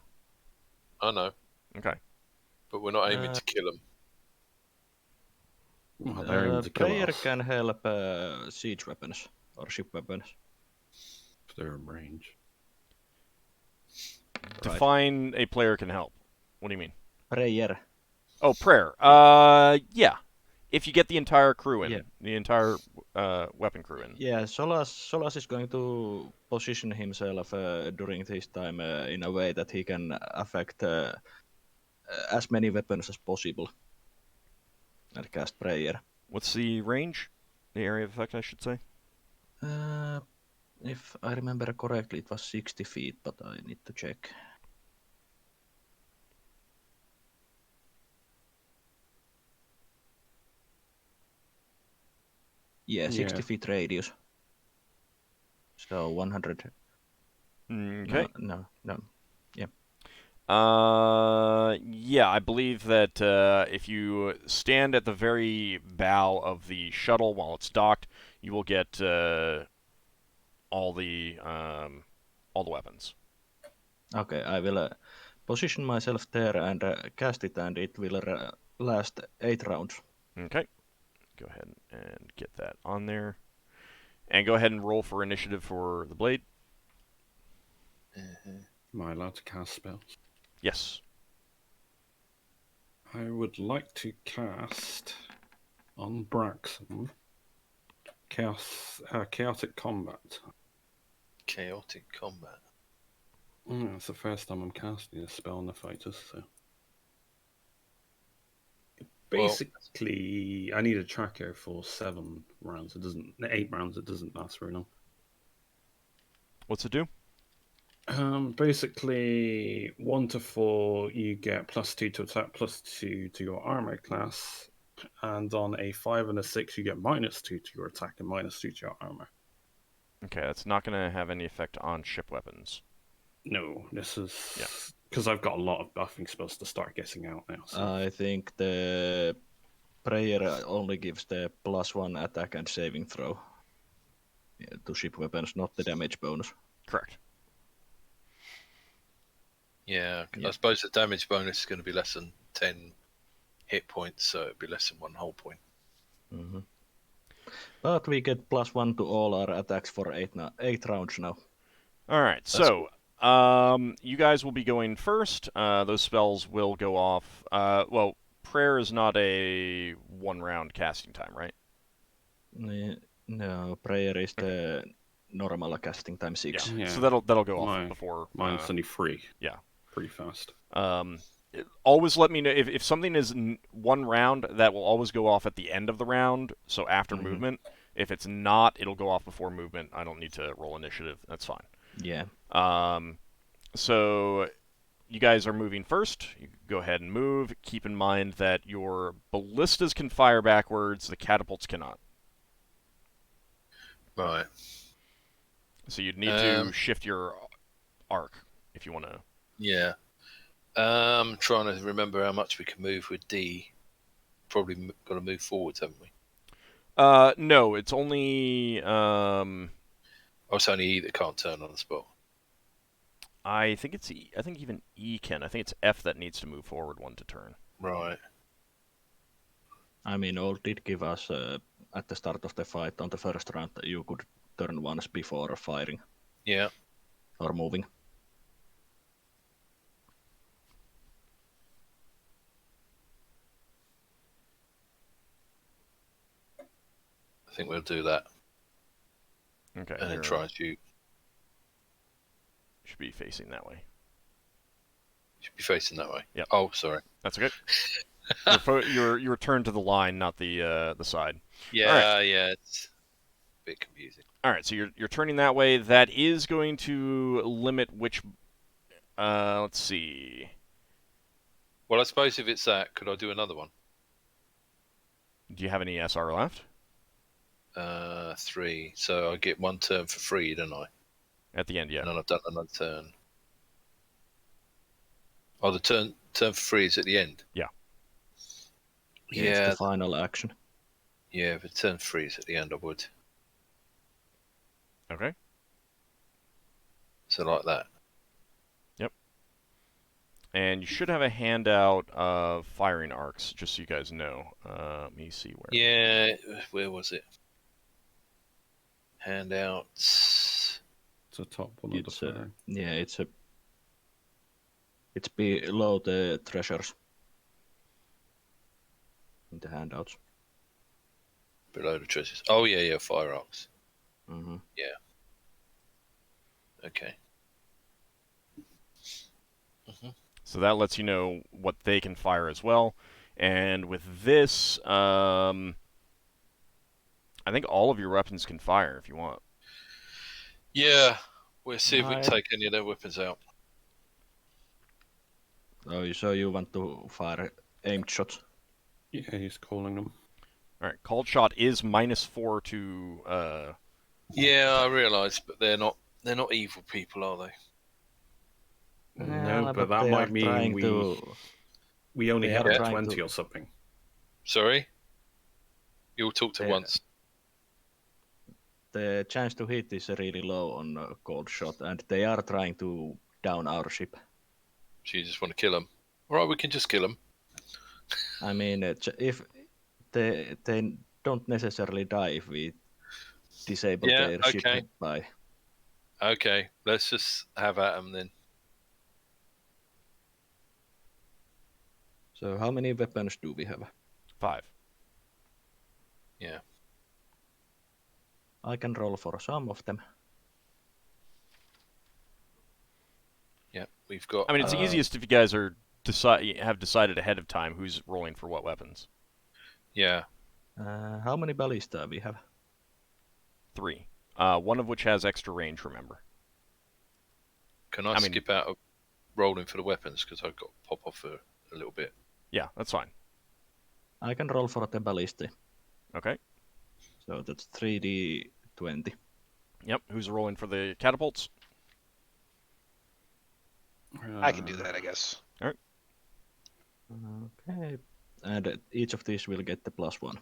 I know. Okay. But we're not aiming to kill them. Well, they're aiming to kill Prayer us. can help siege weapons or ship weapons. If they're in range. Right. Define a player can help. What do you mean? Prayer. Oh, prayer. Yeah. If you get the entire crew in, Yeah. the entire weapon crew in. Yeah, Solas is going to position himself during this time in a way that he can affect as many weapons as possible and cast prayer. What's the range? The area of effect, I should say. If I remember correctly, it was 60 feet, but I need to check. Yeah, 60 Yeah. feet radius. So 100. Okay. No. Yeah, I believe that if you stand at the very bow of the shuttle while it's docked, you will get all the weapons. Okay, I will position myself there and cast it, and it will last 8 rounds. Okay. Go ahead and get that on there. And go ahead and roll for initiative for the blade. Am I allowed to cast spells? Yes. I would like to cast on Braxon chaotic combat. Chaotic combat. It's the first time I'm casting a spell on the fighters, so basically I need a tracker for 7 rounds. 8 rounds. It doesn't last very long. What's it do? Basically 1 to 4, you get +2 to attack, +2 to your armor class, and on a 5 and a 6, you get -2 to your attack and -2 to your armor. Okay, that's not going to have any effect on ship weapons. No, this is because I've got a lot of buffing spells to start getting out now. So. I think the prayer only gives the +1 attack and saving throw to ship weapons, not the damage bonus. Correct. Yeah, Yeah. I suppose the damage bonus is going to be less than 10 hit points, so it'd be less than 1 whole point. Mm-hmm. But we get +1 to all our attacks for 8 rounds now. All right, so you guys will be going first. Those spells will go off. Well, prayer is not a 1-round casting time, right? No, prayer is the normal casting time 6. Yeah. Yeah. So that'll go off before. Mine's only 3. Yeah. Pretty fast. Always let me know if something is 1 round. That will always go off at the end of the round. So after movement. If it's not, it'll go off before movement. I don't need to roll initiative. That's fine. Yeah. So you guys are moving first. You go ahead and move. Keep in mind that your ballistas can fire backwards. The catapults cannot. Right. So you'd need to shift your arc if you want to. Yeah. I'm trying to remember how much we can move with D. Probably got to move forwards, haven't we? No, it's only. Oh, it's only E that can't turn on the spot. I think it's E. I think even E can. I think it's F that needs to move forward 1 to turn. Right. I mean, all did give us at the start of the fight on the first round that you could turn once before firing. Yeah. Or moving. I think we'll do that. Okay. And then try and shoot. Should be facing that way. Should be facing that way. Yep. Oh, sorry. That's okay. You're turned to the line, not the side. Yeah, yeah, it's a bit confusing. All right, so you're turning that way. That is going to limit which. Let's see. Well, I suppose if it's that, could I do another one? Do you have any SR left? 3. So I get 1 turn for free, don't I? At the end, yeah. And then I've done another turn. Oh, the turn for free is at the end. Yeah. Yeah, Yeah. it's the final action. Yeah, if the turn for free is at the end, I would. Okay. So like that. Yep. And you should have a handout of firing arcs, just so you guys know. Let me see where. Yeah, where was it? Handouts. It's a top one of the It's fire. yeah, it's below the treasures in the handouts. Below the treasures. Oh, yeah, fire arcs. Mm-hmm. Yeah. Okay. So that lets you know what they can fire as well. And with this, I think all of your weapons can fire if you want. Yeah, we'll see if we can Right. take any of their weapons out. Oh, so you want to fire aimed shots? Yeah, he's calling them. All right, called shot is -4 to. Yeah, I realise, but they're not evil people, are they? No, Well, but that they might are mean trying to. we only they had are a trying 20 to- or something. Sorry? You'll talk to Yeah. once. The chance to hit is really low on a cold shot, and they are trying to down our ship. So you just want to kill them. All right, we can just kill them. I mean, if they don't necessarily die if we disable Yeah, their ship okay. by. Okay, let's just have at them then. So how many weapons do we have? 5. Yeah. I can roll for some of them. Yeah, we've got... I mean, it's easiest if you guys are have decided ahead of time who's rolling for what weapons. Yeah. How many ballista we have? 3. One of which has extra range, remember. Can I skip out of rolling for the weapons, because I've got to pop off for a little bit. Yeah, that's fine. I can roll for the ballista. Okay. So that's 3d20. Yep, who's rolling for the catapults? I can do that, I guess. Okay. And each of these will get the +1.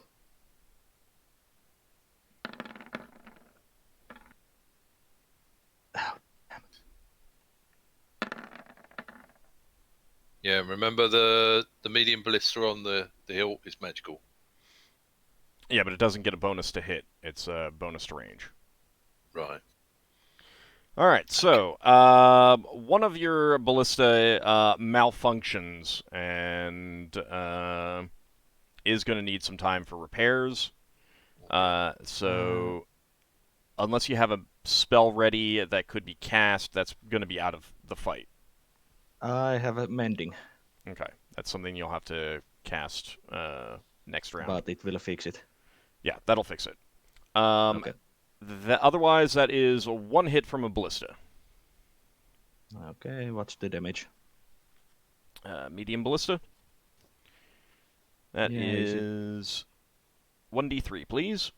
Yeah, remember the medium ballista on the hill is magical. Yeah, but it doesn't get a bonus to hit. It's a bonus to range. Right. All right, so one of your ballista malfunctions and is going to need some time for repairs. So unless you have a spell ready that could be cast, that's going to be out of the fight. I have a mending, Okay, that's something you'll have to cast next round. but it will fix it. Yeah, that'll fix it. Okay. Otherwise, that is one hit from a ballista. Okay, what's the damage? Medium ballista. That Yeah, is 1d3, please.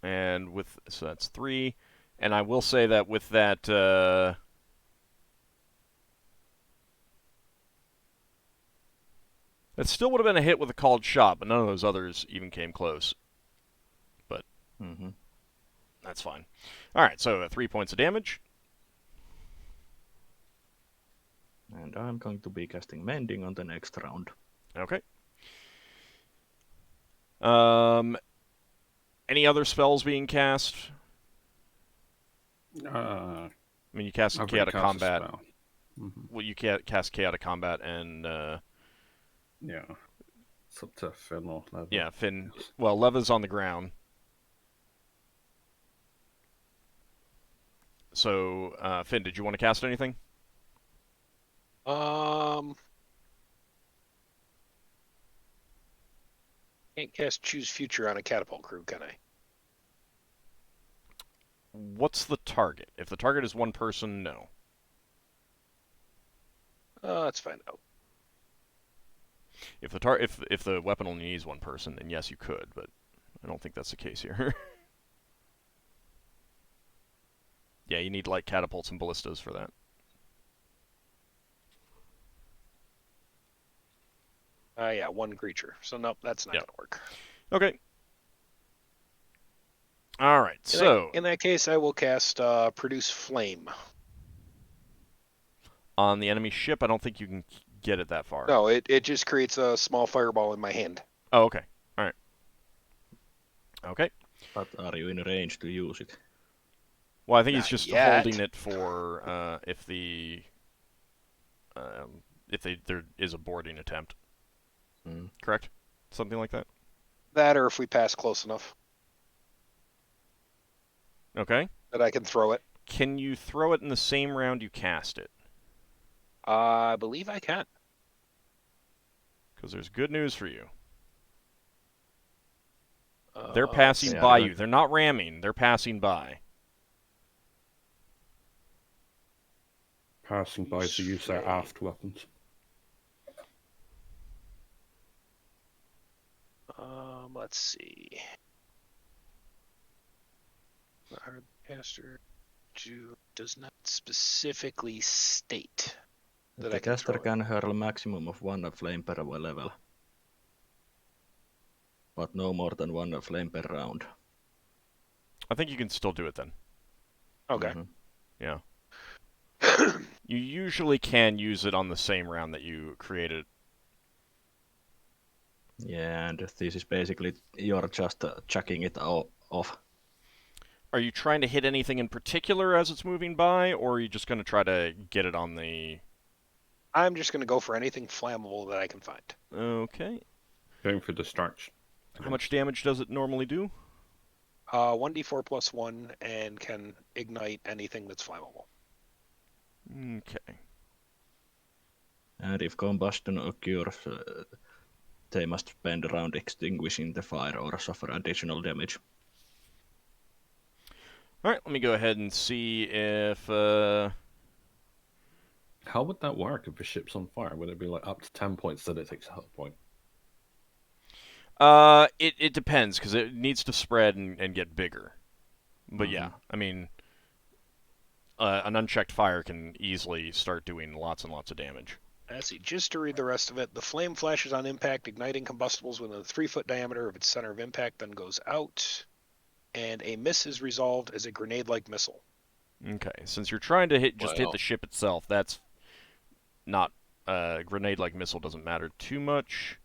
And so that's 3. And I will say that with that, that still would have been a hit with a called shot, but none of those others even came close. But that's fine. All right, so 3 points of damage. And I'm going to be casting mending on the next round. Okay. Any other spells being cast? I mean, you cast I've Chaotic already cast a Combat. spell. Mhm. Well, you cast Chaotic Combat and Yeah. It's up to Finn or Leva. yeah, Finn. Well, Leva's on the ground. So, Finn, did you want to cast anything? Can't cast Choose Future on a catapult crew, can I? What's the target? If the target is one person, no. Let's find out. If the weapon only needs one person, then yes, you could, but I don't think that's the case here. Yeah, you need like catapults and ballistas for that. Yeah, one creature. So nope, that's not Yeah. gonna work. Okay. All right, so in that case, I will cast Produce Flame. on the enemy ship, I don't think you can get it that far. No, it just creates a small fireball in my hand. Oh, okay. All right. Okay. But are you in range to use it? Well, I think he's Not just yet. holding it for if there is a boarding attempt. Correct? Something like that. That, or if we pass close enough Okay. that I can throw it. Can you throw it in the same round you cast it? I believe I can. Because there's good news for you. They're passing yeah, by good. you. They're not ramming. They're passing by. Passing by to use their aft weapons. Let's see. Caster does not specifically state that The I can caster throw it. can hurl a maximum of 1 flame per level. But no more than 1 flame per round. I think you can still do it then. Okay. Yeah. You usually can use it on the same round that you created. Yeah, and this is basically you're just chucking it off. Are you trying to hit anything in particular as it's moving by, or are you just going to try to get it on the... I'm just going to go for anything flammable that I can find. Okay. Going for distraction. How much damage does it normally do? 1d4 plus 1 and can ignite anything that's flammable. Okay. And if combustion occurs, they must spend a round extinguishing the fire or suffer additional damage. Alright, let me go ahead and see if... How would that work if the ship's on fire? Would it be like up to 10 points that it takes a health point? It depends, because it needs to spread and get bigger. But yeah, I mean, an unchecked fire can easily start doing lots and lots of damage. Let's see, just to read the rest of it. The flame flashes on impact, igniting combustibles within a 3-foot diameter of its center of impact, then goes out. And a miss is resolved as a grenade-like missile. Okay, since you're trying to hit Wow. the ship itself, that's not... grenade-like missile doesn't matter too much.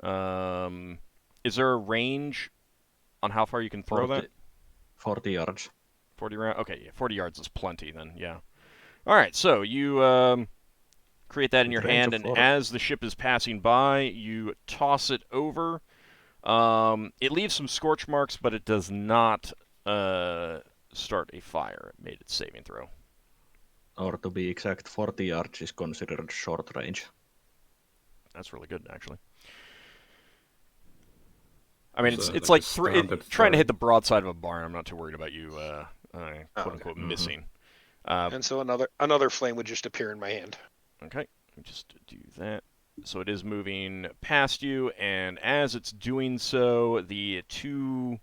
Is there a range on how far you can throw that? 40 yards. 40 round? Okay, yeah, 40 yards is plenty then, yeah. Alright, so you create that in your Range hand, of and 40. as the ship is passing by, you toss it over. It leaves some scorch marks, but it does not start a fire. It made its saving throw. Or to be exact, 40 yards is considered short range. That's really good, actually. I mean, So it's like like a standard trying to hit throw. the broadside of a barn. I'm not too worried about you, quote-unquote, missing. And so another flame would just appear in my hand. Okay, let me just do that. So it is moving past you, and as it's doing so, the two...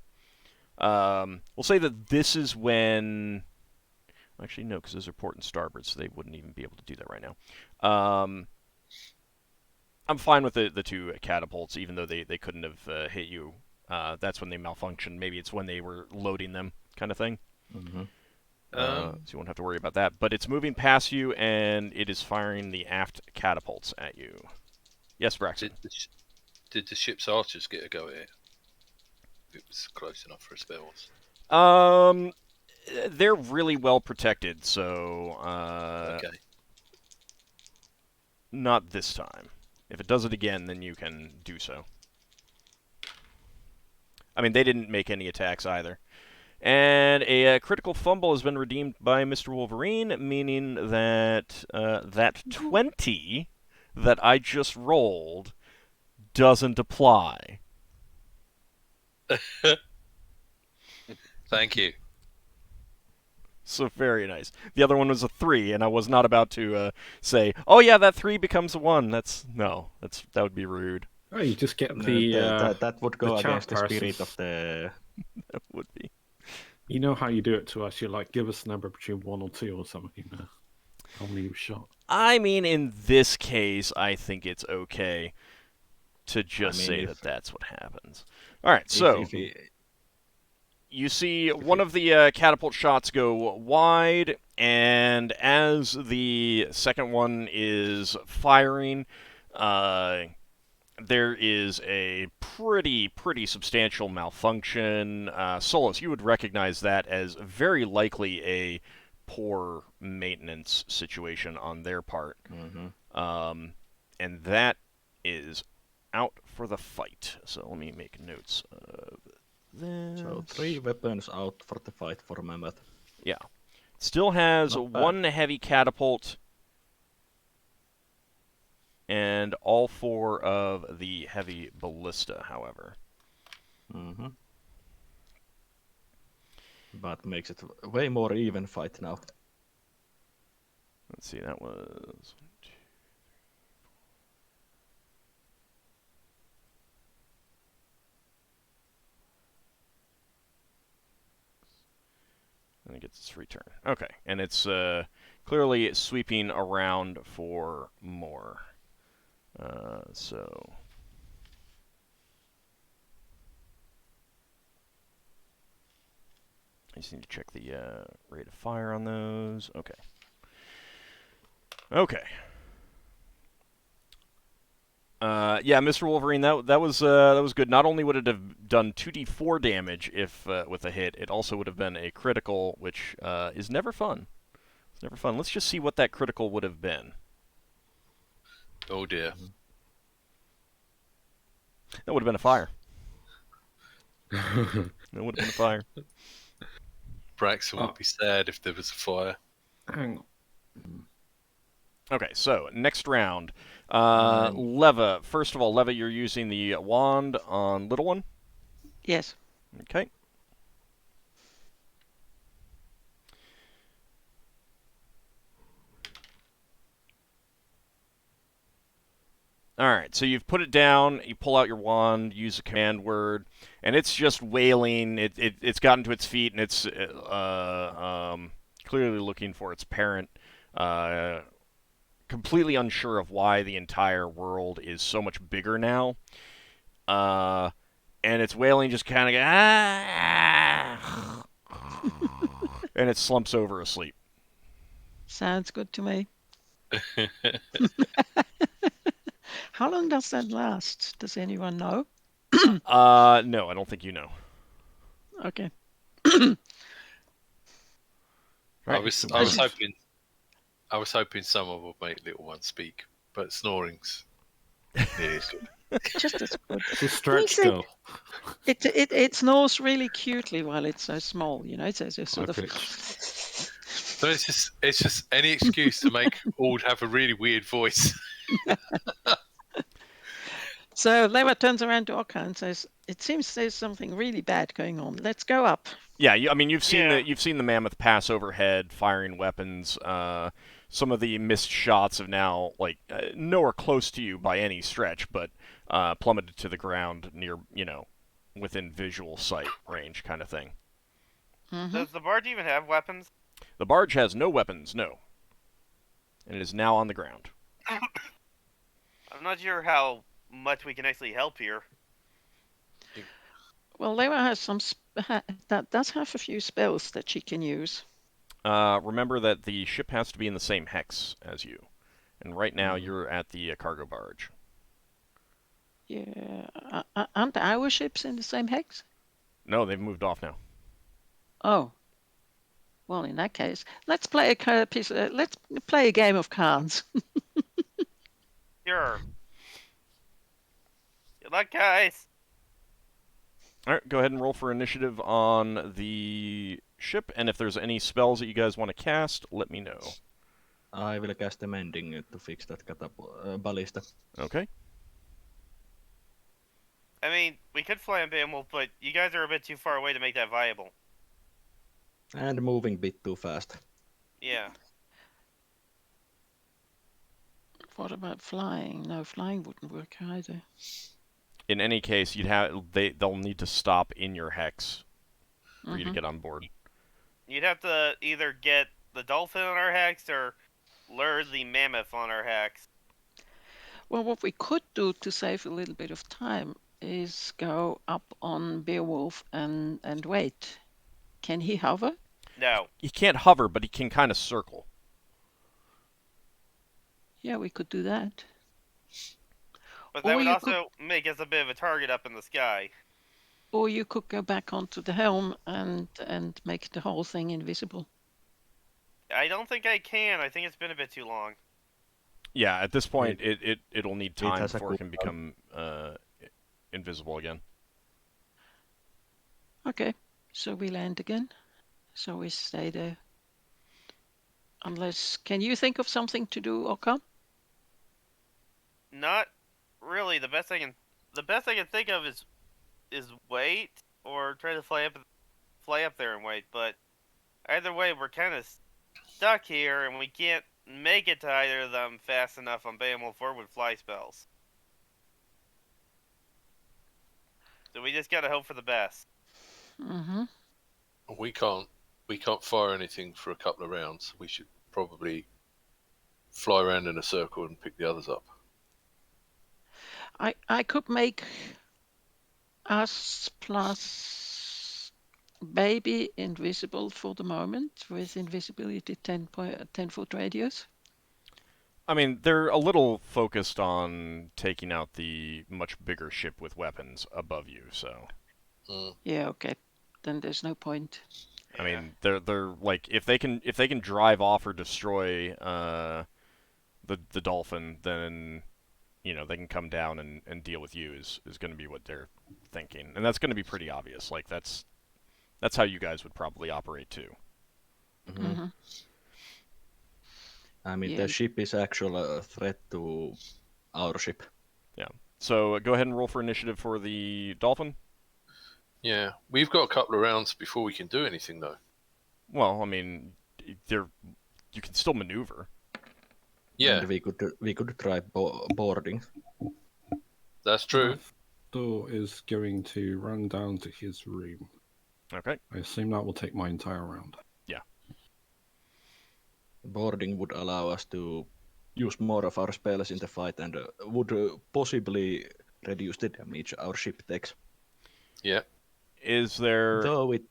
we'll say that this is when... Actually, no, because those are port and starboard, so they wouldn't even be able to do that right now. I'm fine with the two catapults, even though they couldn't have hit you. That's when they malfunctioned. Maybe it's when they were loading them, kind of thing. So you won't have to worry about that. But it's moving past you, and it is firing the aft catapults at you. Yes, Braxon. Did the ship's archers get a go at it? It was close enough for spells. They're really well protected, so Okay. not this time. If it does it again, then you can do so. I mean, they didn't make any attacks either. And a critical fumble has been redeemed by Mr. Wolverine, meaning that that 20 that I just rolled doesn't apply. Thank you. So very nice. The other one was a 3, and I was not about to say, "Oh yeah, that 3 becomes a 1." That would be rude. Oh, you just get the that would go the chat against the spirit person. of the... That would be. You know how you do it to us. You're like, give us a number between 1 or 2 or something. How many you shot? I mean, in this case, I think it's okay to just say that that's what happens. All right, so You see one of the catapult shots go wide, and as the second one is firing, there is a pretty substantial malfunction. Solas, you would recognize that as very likely a poor maintenance situation on their part. And that is out for the fight. So let me make notes of this. So 3 weapons out for the fight for Mammoth. Yeah. Still has Not bad. 1 heavy catapult and all 4 of the heavy ballista, however. But makes it way more even fight now. Let's see, that was... And it gets its free turn. Okay, and it's clearly sweeping around for more. So... I just need to check the rate of fire on those. Okay. Okay. Yeah, Mr. Wolverine, that was good. Not only would it have done 2d4 damage if with a hit, it also would have been a critical, which is never fun. It's never fun. Let's just see what that critical would have been. Oh dear. That would have been a fire. That would have been a fire. Braxon would be sad if there was a fire. Hang on. Okay, so next round. Leva. First of all, Leva, you're using the wand on little one. Yes. Okay. Alright, so you've put it down, you pull out your wand, use a command word, and it's just wailing. It's gotten to its feet, and it's clearly looking for its parent. Completely unsure of why the entire world is so much bigger now. And it's wailing just kind of and it slumps over asleep. Sounds good to me. How long does that last? Does anyone know? No, I don't think you know. Okay. I was hoping someone would make little one speak, but snoring's nearly as good. Just as good. It's a stretch He said- goal. It snores really cutely while it's so small, you know. It's a sort Okay. of. So it's just any excuse to make Ald have a really weird voice. So Leva turns around to Ockar and says, "It seems there's something really bad going on. Let's go up." Yeah, you've seen Yeah. you've seen the mammoth pass overhead, firing weapons. Some of the missed shots have now nowhere close to you by any stretch, but plummeted to the ground near within visual sight range, kind of thing. Mhm. Does the barge even have weapons? The barge has no weapons, no, and it is now on the ground. I'm not sure how much we can actually help here. Well, Leva has that does have a few spells that she can use. Remember that the ship has to be in the same hex as you, and right now you're at the cargo barge. Yeah, aren't our ships in the same hex? No, they've moved off now. Oh, well, in that case, let's play let's play a game of cards. Sure. Good luck, guys. All right, go ahead and roll for initiative on the ship, and if there's any spells that you guys want to cast, let me know. I will cast a mending to fix that ballista. Okay. I mean, we could fly in Mammoth, but you guys are a bit too far away to make that viable. And moving a bit too fast. Yeah. What about flying? No, flying wouldn't work either. In any case, they'll need to stop in your hex for you to get on board. You'd have to either get the dolphin on our hex or lure the mammoth on our hex. Well, what we could do to save a little bit of time is go up on Beowulf and wait. Can he hover? No. He can't hover, but he can kind of circle. Yeah, we could do that. But that Or would you also make us a bit of a target up in the sky. Or you could go back onto the helm and make the whole thing invisible. I don't think I can. I think it's been a bit too long. Yeah, at this point, it'll need time has a before it can cooldown. become invisible again. Okay, so we land again. So we stay there. Unless, can you think of something to do, Ockar? Not really. The best I can think of is wait or try to fly up there and wait. But either way, we're kind of stuck here, and we can't make it to either of them fast enough on Beowulf or with fly spells. So we just gotta hope for the best. Mm-hmm. We can't fire anything for a couple of rounds. We should probably fly around in a circle and pick the others up. I could make us plus baby invisible for the moment with invisibility 10 foot radius. I mean, they're a little focused on taking out the much bigger ship with weapons above you, so. Yeah, okay. Then there's no point. I mean, they're like if they can drive off or destroy the dolphin, then they can come down and deal with you is going to be what they're thinking, and that's going to be pretty obvious. Like that's how you guys would probably operate too. Mm-hmm. I mean, Yeah. the ship is actually a threat to our ship. Yeah. So go ahead and roll for initiative for the dolphin. Yeah, we've got a couple of rounds before we can do anything, though. Well, I mean, you can still maneuver. Yeah, And we could try boarding. that's true. Lafdul is going to run down to his room. Okay. I assume that will take my entire round. Yeah. Boarding would allow us to use more of our spells in the fight and would possibly reduce the damage our ship takes. Yeah. Is there Though it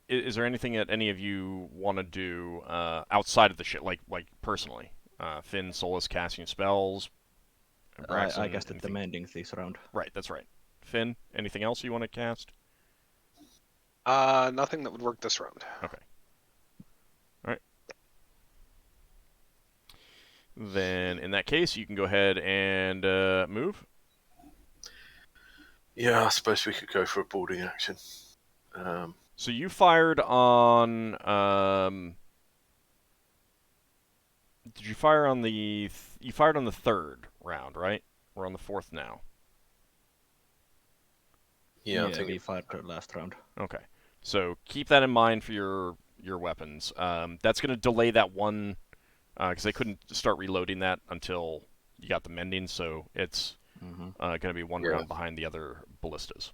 is there anything that any of you want to do outside of the ship, like personally? Finn, Solas casting spells. Braxon, I casted the anything? mending this round. Right, that's right. Finn, anything else you want to cast? Nothing that would work this round. Okay. All right. Then, in that case, you can go ahead and move. Yeah, I suppose we could go for a boarding action. So you fired on. Did you fire on the? You fired on the third round, right? We're on the fourth now. Yeah, I think we fired the last round. Okay. So keep that in mind for your weapons. That's going to delay that one because they couldn't start reloading that until you got the mending. So it's going to be one round behind the other ballistas.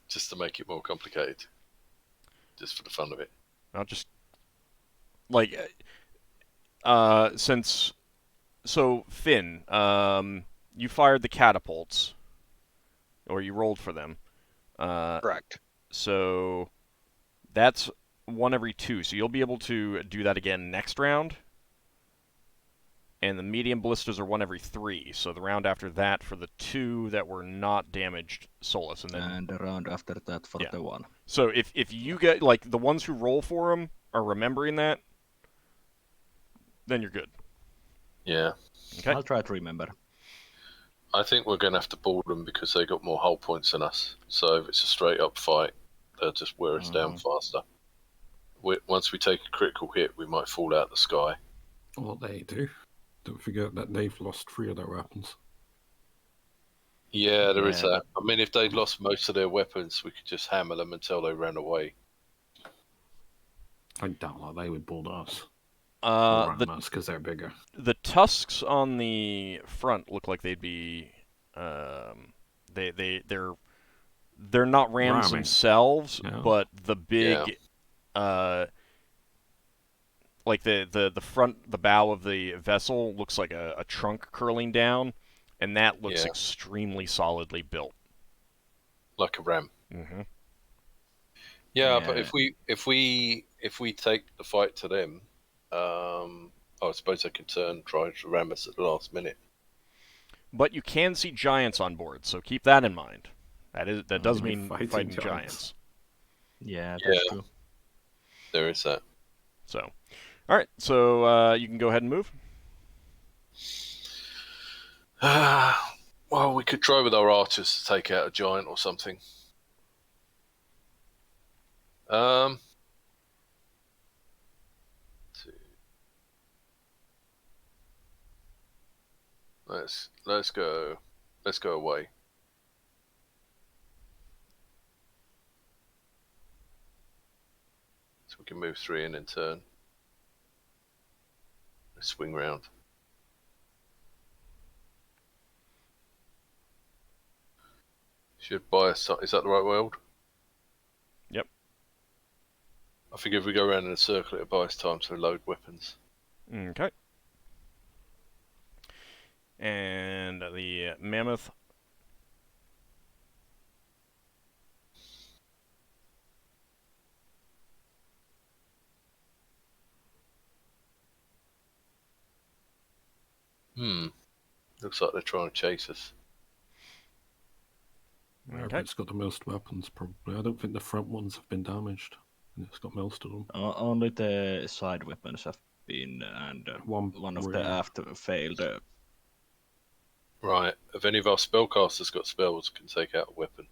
just to make it more complicated, just for the fun of it. I'll just like since so Finn, you fired the catapults, or you rolled for them. Correct. So that's 1 every 2. So you'll be able to do that again next round. And the medium ballistas are 1 every 3. So the round after that for the 2 that were not damaged, Solas, and then And the round after that for the 1. So if you get like the ones who roll for them are remembering that, then you're good. Yeah. Okay. I'll try to remember. I think we're going to have to board them because they got more hull points than us. So if it's a straight up fight, they'll just wear us down faster. Once we take a critical hit, we might fall out of the sky. Well, they do. Don't forget that they've lost 3 of their weapons. Yeah, there is that. I mean, if they'd lost most of their weapons, we could just hammer them until they ran away. I doubt that they would board us. Because they're bigger. The tusks on the front look like they'd be they're not rams Ramming. themselves, Yeah. but the big like the front, the bow of the vessel looks like a trunk curling down, and that looks Yeah. extremely solidly built. Like a ram. Mm-hmm. Yeah, Yeah. but if we take the fight to them, I suppose they can try to ram us at the last minute. But you can see giants on board, so keep that in mind. That does you mean mean fighting fighting giants. giants. Yeah, that's Yeah. true. There is that. So, all right. So you can go ahead and move. Well, we could try with our archers to take out a giant or something. Let's go away. So we can move 3 in turn. Let's swing round. Should buy us. Is that the right world? Yep. I figure if we go around in a circle, it'll buy us time to load weapons. Okay. And the Mammoth. Looks like they're trying to chase us. Okay. It's got the most weapons, probably. I don't think the front ones have been damaged. It's got most of them. Only the side weapons have been, and one of the rear. aft failed. Right. Have any of our spellcasters got spells that can take out a weapon?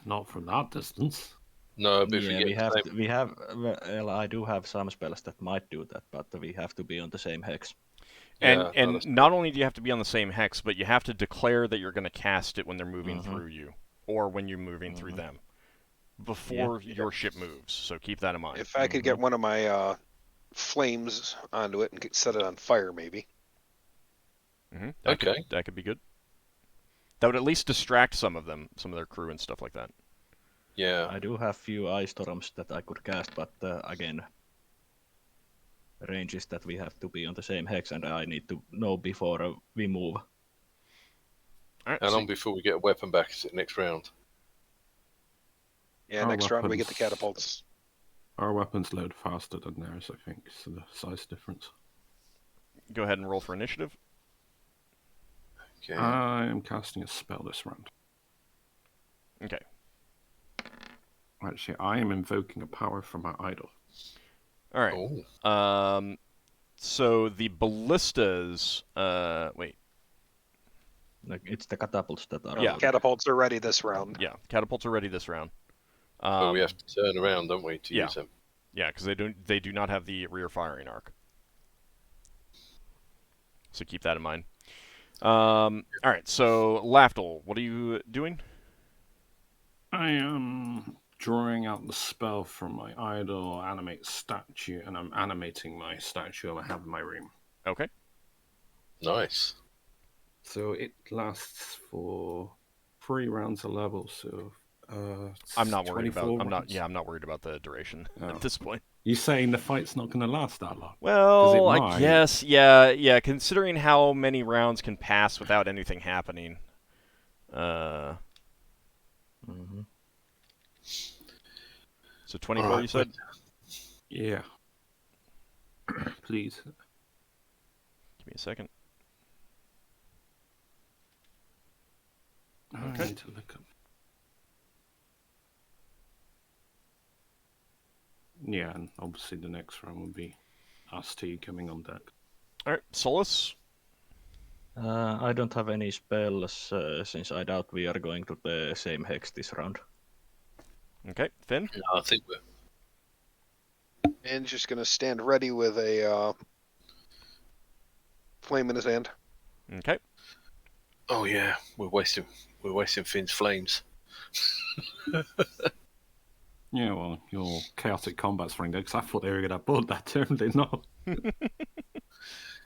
Not from that distance. No, but if Yeah, we we get have. the same... We have. Well, I do have some spells that might do that, but we have to be on the same hex. And not only do you have to be on the same hex, but you have to declare that you're going to cast it when they're moving Mm-hmm. through you, or when you're moving through them, before your ship moves. So keep that in mind. If I could get one of my flames onto it and set it on fire, maybe. That could be good. That would at least distract some of them, some of their crew and stuff like that. Yeah. I do have few ice storms that I could cast, but again, range is that we have to be on the same hex, and I need to know before we move. All right, How long before we get a weapon back? Is it next round? Yeah, Our next round we get the weapons- catapults. Our weapons load faster than theirs, I think, so the size difference. Go ahead and roll for initiative. Okay. I am casting a spell this round. Okay. Actually, I am invoking a power from my idol. All right. Oh. So the ballistas. Wait. Like, it's the catapults that are. Yeah. Catapults are ready this round. Yeah, catapults are ready this round. But we have to turn around, don't we, to use them? Yeah, because they do not have the rear firing arc. So keep that in mind. All right, so Lafdul, what are you doing? I am drawing out the spell from my idol, animate statue, and I'm animating my statue I have in my room. Okay. Nice. So it lasts for 3 rounds a level. So I'm not worried about. 24 I'm not. rounds. Yeah, I'm not worried about the duration at this point. You saying the fight's not going to last that long? Well, I might. guess. Yeah. Considering how many rounds can pass without anything happening. Mm-hmm. So 24, Alright, you said? Yeah. Please. Give me a second. I need to look up. Yeah, and obviously the next round will be us two coming on deck. All right, Solas. I don't have any spells since I doubt we are going to the same hex this round. Okay, Finn. Yeah, I think we're... And just gonna stand ready with a flame in his hand. Okay. Oh yeah, we're wasting Finn's flames. Yeah, well, your chaotic combat's running because I thought they were going to board that turn, they're not.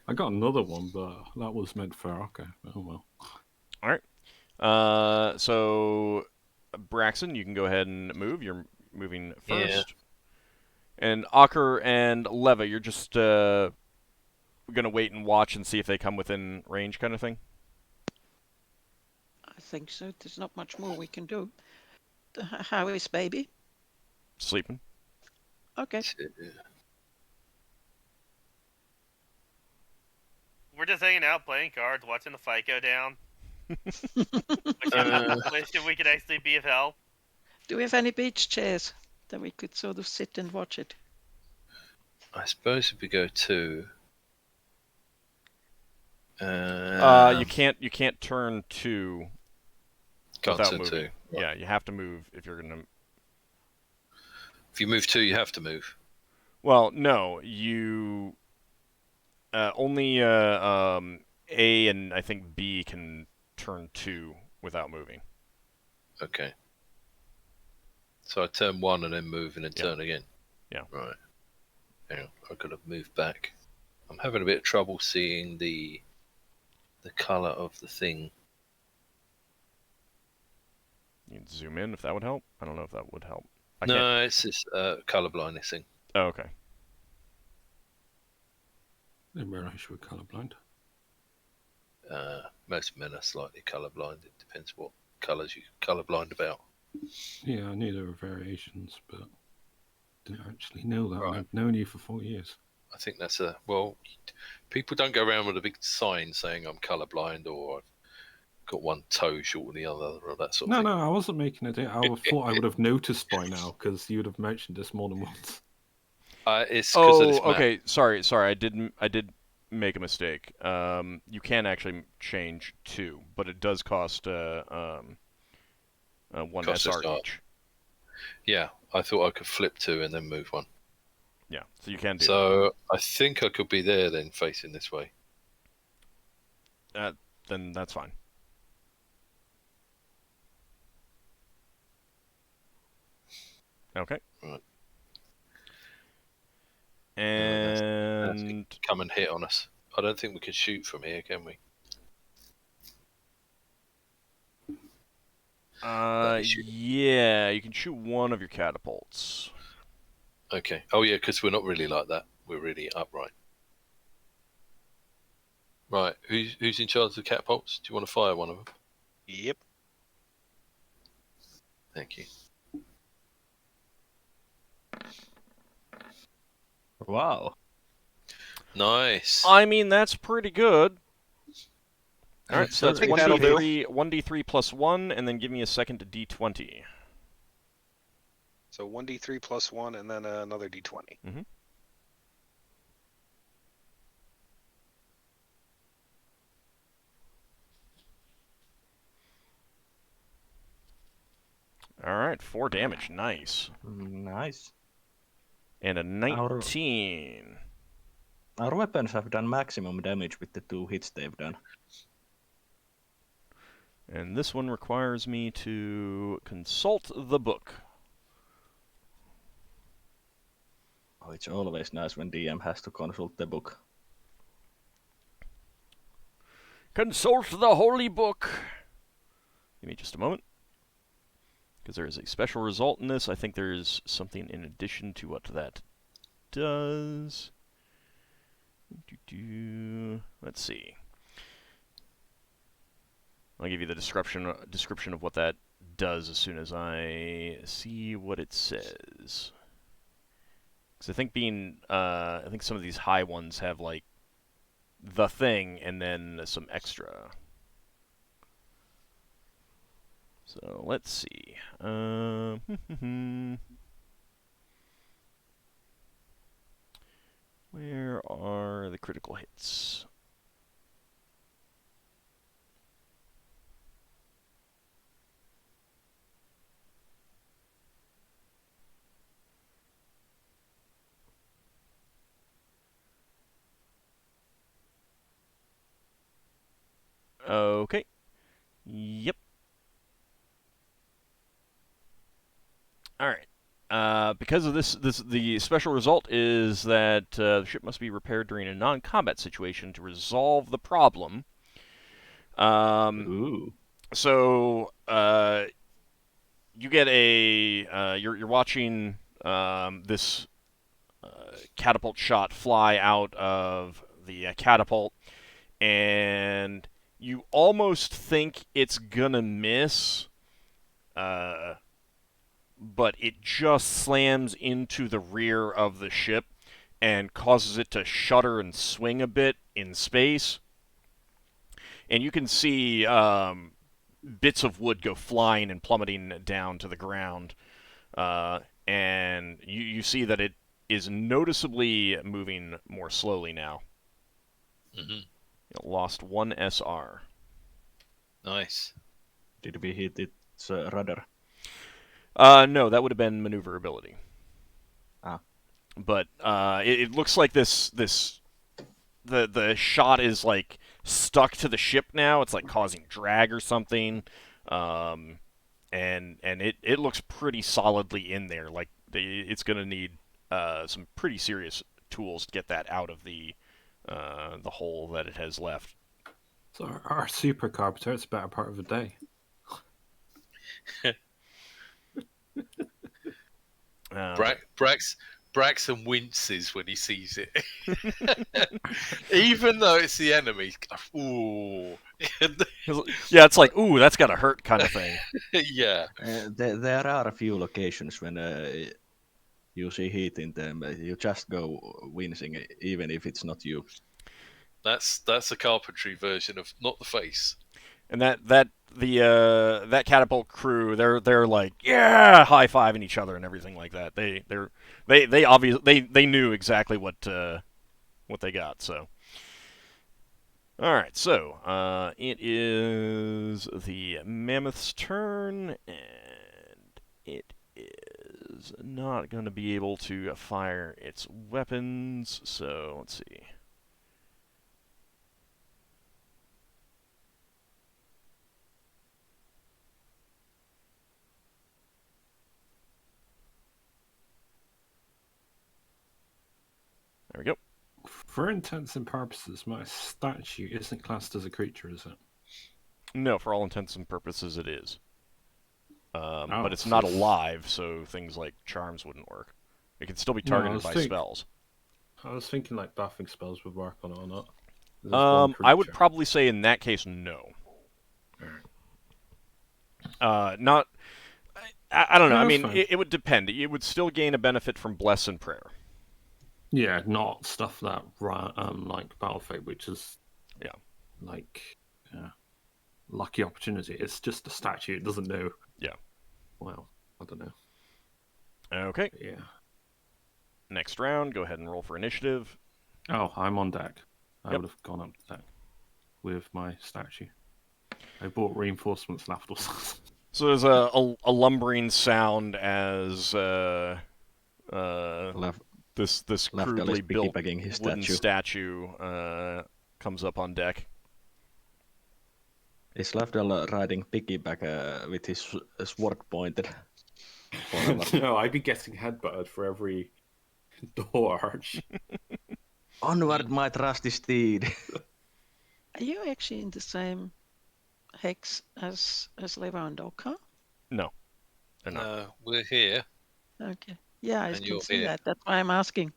I got another one, but that was meant for Ockar. Oh well. All right. So Braxon, you can go ahead and move. You're moving first. Yeah. And Ockar and Leva, you're just gonna wait and watch and see if they come within range, kind of thing. think so. There's not much more we can do. How is baby? Sleeping. Okay. We're just hanging out, playing cards, watching the fight go down. Wishing we could actually be of help. Do we have any beach chairs that we could sort of sit and watch it? I suppose if we go to. You can't turn 2 Can't without turn moving. 2. Right. Yeah, you have to move if you're gonna. If you move 2, you have to move. Well, no, you only A and I think B can turn 2 without moving. Okay. So I turn 1 and then move and then turn again. Yeah. Right. Hang on, I've got to move back. I'm having a bit of trouble seeing the colour of the thing. You can zoom in if that would help. I don't know if that would help. No, it's this colour blindness thing. Oh, okay. I didn't realise you were colourblind. Most men are slightly colourblind. It depends what colours you're colourblind about. Yeah, I knew there were variations, but didn't actually know that. Right. I've known you for 4 years. I think that's people don't go around with a big sign saying I'm colourblind or I've got one toe shorter than the other or that sort of thing. No, I wasn't making it. I thought I would have noticed by now because you would have mentioned this more than once. It's because of this map. Okay. Sorry. I did make a mistake. You can actually change 2, but it does cost 1 Cost SR SR. each. Yeah, I thought I could flip 2 and then move 1. Yeah, so you can do So I think I could be there then, facing this way. that. Then that's fine. Okay. Right. And Come and hit on us. I don't think we can shoot from here, can we? yeah, you can shoot 1 of your catapults. Okay. Oh yeah, because we're not really like that. We're really upright. Right. Who's in charge of the catapults? Do you want to fire one of them? Yep. Thank you. Wow. Nice. I mean, that's pretty good. All right, so I that's think that'll do. 1d3 plus 1, and then give me a second d20. So 1d3 plus 1 and then another d20. Mm-hmm. All right, 4 damage. Nice. Nice. And a 19. Our weapons have done maximum damage with the 2 hits they've done. And this one requires me to consult the book. Oh, it's always nice when DM has to consult the book. Consult the holy book. Give me just a moment. Because there is a special result in this. I think there's something in addition to what that does. Let's see. I'll give you the description of what that does as soon as I see what it says. Because I think some of these high ones have like the thing and then some extra. So let's see. Where are the critical hits? Okay. Yep. All right. Because of this, the special result is that the ship must be repaired during a non-combat situation to resolve the problem. Ooh. So you get you're watching this catapult shot fly out of the catapult, and You almost think it's gonna miss, but it just slams into the rear of the ship and causes it to shudder and swing a bit in space. And you can see bits of wood go flying and plummeting down to the ground. And you see that it is noticeably moving more slowly now. Mm-hmm. It lost 1 SR. Nice. Did we hit its rudder? No, that would have been maneuverability. Ah. But it looks like the shot is like stuck to the ship now. It's like causing drag or something. And it looks pretty solidly in there. Like it's gonna need some pretty serious tools to get that out of the hole that it has left. So our super carpenter, it's a better part of a day. Braxon winces when he sees it. Even though it's the enemy. Ooh. Yeah, it's like, ooh, that's gotta hurt kind of thing. Yeah. There are a few locations when you see heat in them, you just go wincing, even if it's not you. That's a carpentry version of not the face. And that catapult crew, they're like, yeah, high-fiving each other and everything like that. They obviously they knew exactly what they got. So, all right, so it is the Mammoth's turn, and it is not going to be able to fire its weapons. So let's see. There we go. For intents and purposes, my statue isn't classed as a creature, is it? No, for all intents and purposes, it is. But it's so not alive, so things like charms wouldn't work. It can still be targeted by spells. I was thinking like buffing spells would work on it or not. This is one I would creature. probably say in that case, no. Alright. Not. I don't know. No, I that's mean, fine. it would depend. It would still gain a benefit from Bless and Prayer. Yeah, not stuff that like Battle Fate, which is like lucky opportunity. It's just a statue. It doesn't know. Yeah. Well, I don't know. Okay. But yeah. Next round, go ahead and roll for initiative. Oh, I'm on deck. I Yep. would have gone up to deck with my statue. I bought reinforcements Lafdul. So there's a lumbering sound as this Lafdul crudely is built piggybacking his wooden statue. comes up on deck. Is Lafdul riding piggyback with his sword pointed? No, I'd be getting headbutted for every door arch. Onward, my trusty steed. Are you actually in the same hex as Leva and Ockar? No, they're not. No, we're here. Okay. Yeah, I And can you're see here. that. That's why I'm asking.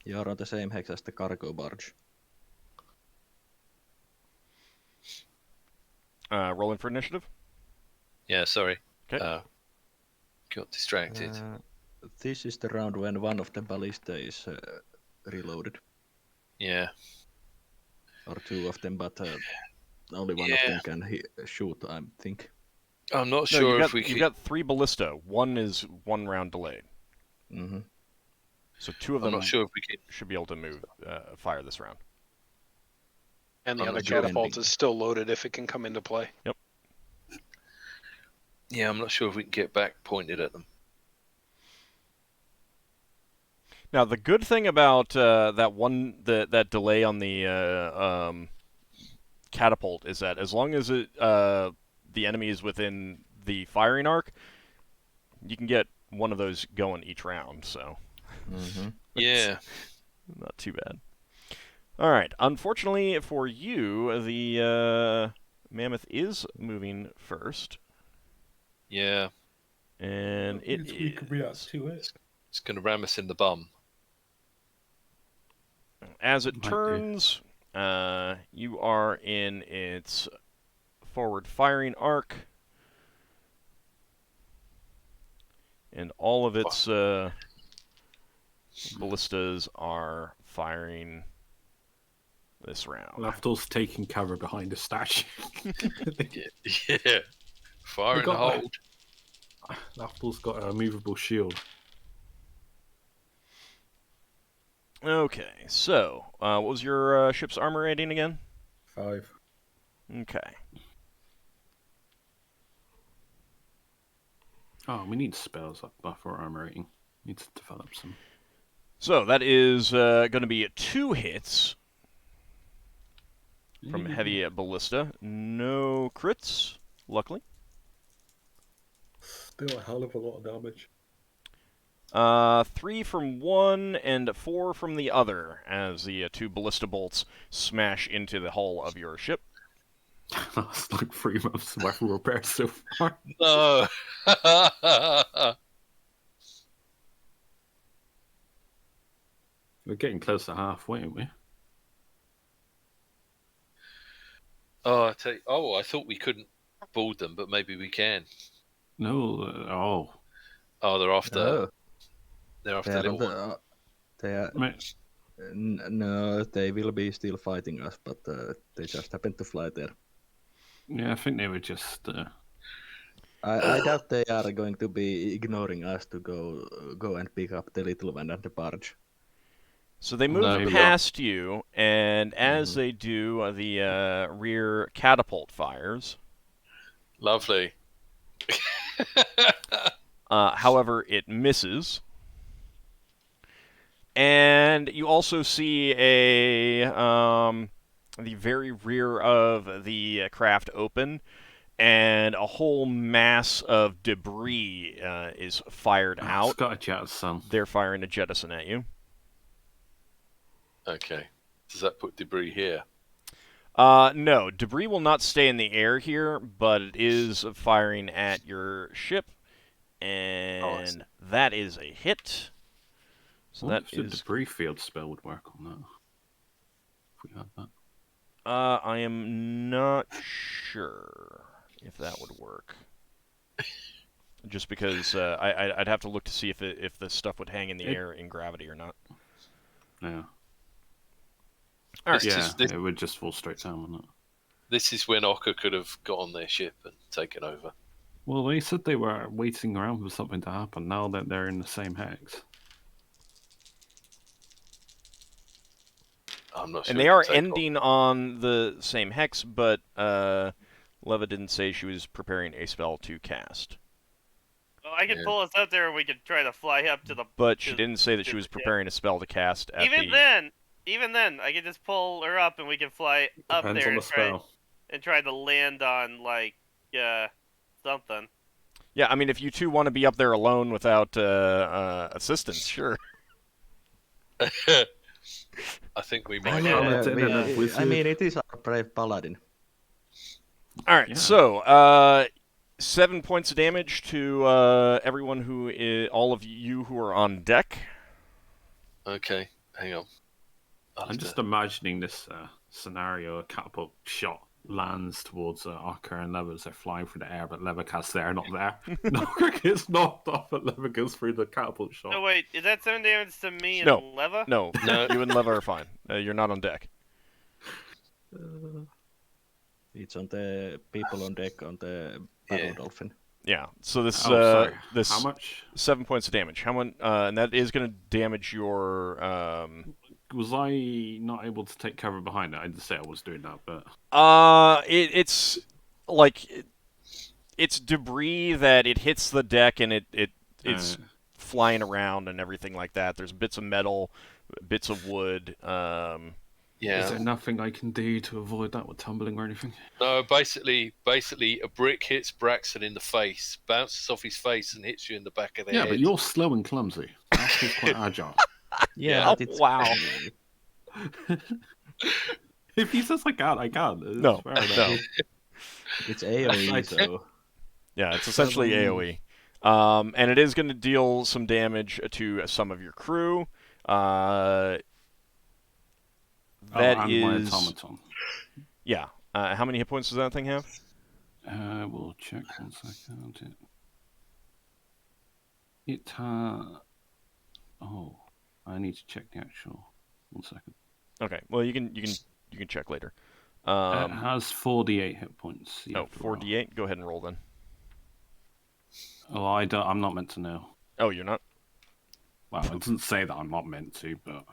You're on the same hex as the cargo barge. Rolling for initiative. Yeah, sorry. Okay. Got distracted. This is the round when one of the ballista is reloaded, Yeah. or two of them, but only one of them can shoot, I think. I'm not No, sure you've if we you've can. got 3 ballista. One is 1 round delayed. Mm-hmm. So 2 of I'm them not sure if we can. should be able to move fire this round. And the I'm other not sure. catapult is still loaded if it can come into play. Yeah, I'm not sure if we can get back pointed at them. Now the good thing about that delay on the catapult is that as long as the enemy is within the firing arc, you can get one of those going each round. So Yeah. not too bad. All right. Unfortunately for you, the Mammoth is moving first, Yeah. and We could react to it. It's going to ram us in the bum. as it Might do. turns, you are in its forward firing arc, and all of its ballistas are firing this round. Lafdul's taking cover behind a statue. Yeah. Fire and hold. Lafdul's got a movable shield. Okay, so what was your ship's armor rating again? 5. Okay. Oh, we need spells up buff our armor rating. Need to develop some. So that is going to be 2 hits from heavy ballista. No crits, luckily. Still a hell of a lot of damage. 3 from one and 4 from the other as the 2 ballista bolts smash into the hull of your ship. That's like 3 months worth of repair so far. No. We're getting close to halfway, aren't we? I thought we couldn't board them, but maybe we can. No, Oh, they're after. Oh, They're after they little haven't, one. they are, Mate, no, they will be still fighting us, but they just happen to fly there. yeah, I think they were just. I doubt they are going to be ignoring us to go and pick up the little one and the barge. So they move No, past you, and as they do, the rear catapult fires. Lovely. However, it misses. And you also see the very rear of the craft open, and a whole mass of debris is fired out. Got a chat, son. They're firing a jettison at you. Okay. Does that put debris here? No, debris will not stay in the air here, but it is firing at your ship, and that is a hit. So What that if the is. debris field spell would work on that? If we had that. I am not sure if that would work. Just because I'd have to look to see if the stuff would hang in the air in gravity or not. Yeah. All right. Yeah, it would just fall straight down, wouldn't it? This is when Ockar could have got on their ship and taken over. Well, they said they were waiting around for something to happen. Now that they're in the same hex. I'm not sure. And they are ending on the same hex, but Leva didn't say she was preparing a spell to cast. Well, I could pull us up there and we could try to fly up to the... But she didn't say that she was preparing a spell to cast at Even then, I could just pull her up and we can fly up Depends there on the spell. and try to land on, like, something. Yeah, I mean, if you two want to be up there alone without assistance, sure. I think we might. I mean, it is our brave paladin. All right, so 7 points of damage to everyone all of you who are on deck. Okay, hang on. I'm just imagining this scenario: a catapult shot lands towards Ockar and Leva as they're flying through the air, but Leva casts there, not there. Ockar gets knocked off, and Leva goes through the catapult shot. No, wait, is that 7 damage to me and Leva? No, you and Leva are fine. You're not on deck. It's on the people on deck on the battle dolphin. Yeah, so this this how much? 7 points of damage. How much? And that is going to damage your. Was I not able to take cover behind it? I didn't say I was doing that, but It's like it's debris that it hits the deck and it's flying around and everything like that. There's bits of metal, bits of wood. Yeah. Is there nothing I can do to avoid that with tumbling or anything? No, basically, a brick hits Braxon in the face, bounces off his face, and hits you in the back of the head. Yeah, but you're slow and clumsy. That's quite agile. Yeah. Wow. If he says I can't, I can't. No. It's AoE, so... Yeah, it's essentially AoE. And it is going to deal some damage to some of your crew. that and my is... automaton. Yeah. How many hit points does that thing have? We'll check 1 second. It oh, I need to check the actual. 1 second. Okay. Well, you can check later. It has 48 hit points. You have to roll. 4d8. Go ahead and roll then. Oh, I'm not meant to know. Oh, you're not? Well, it doesn't say that I'm not meant to, but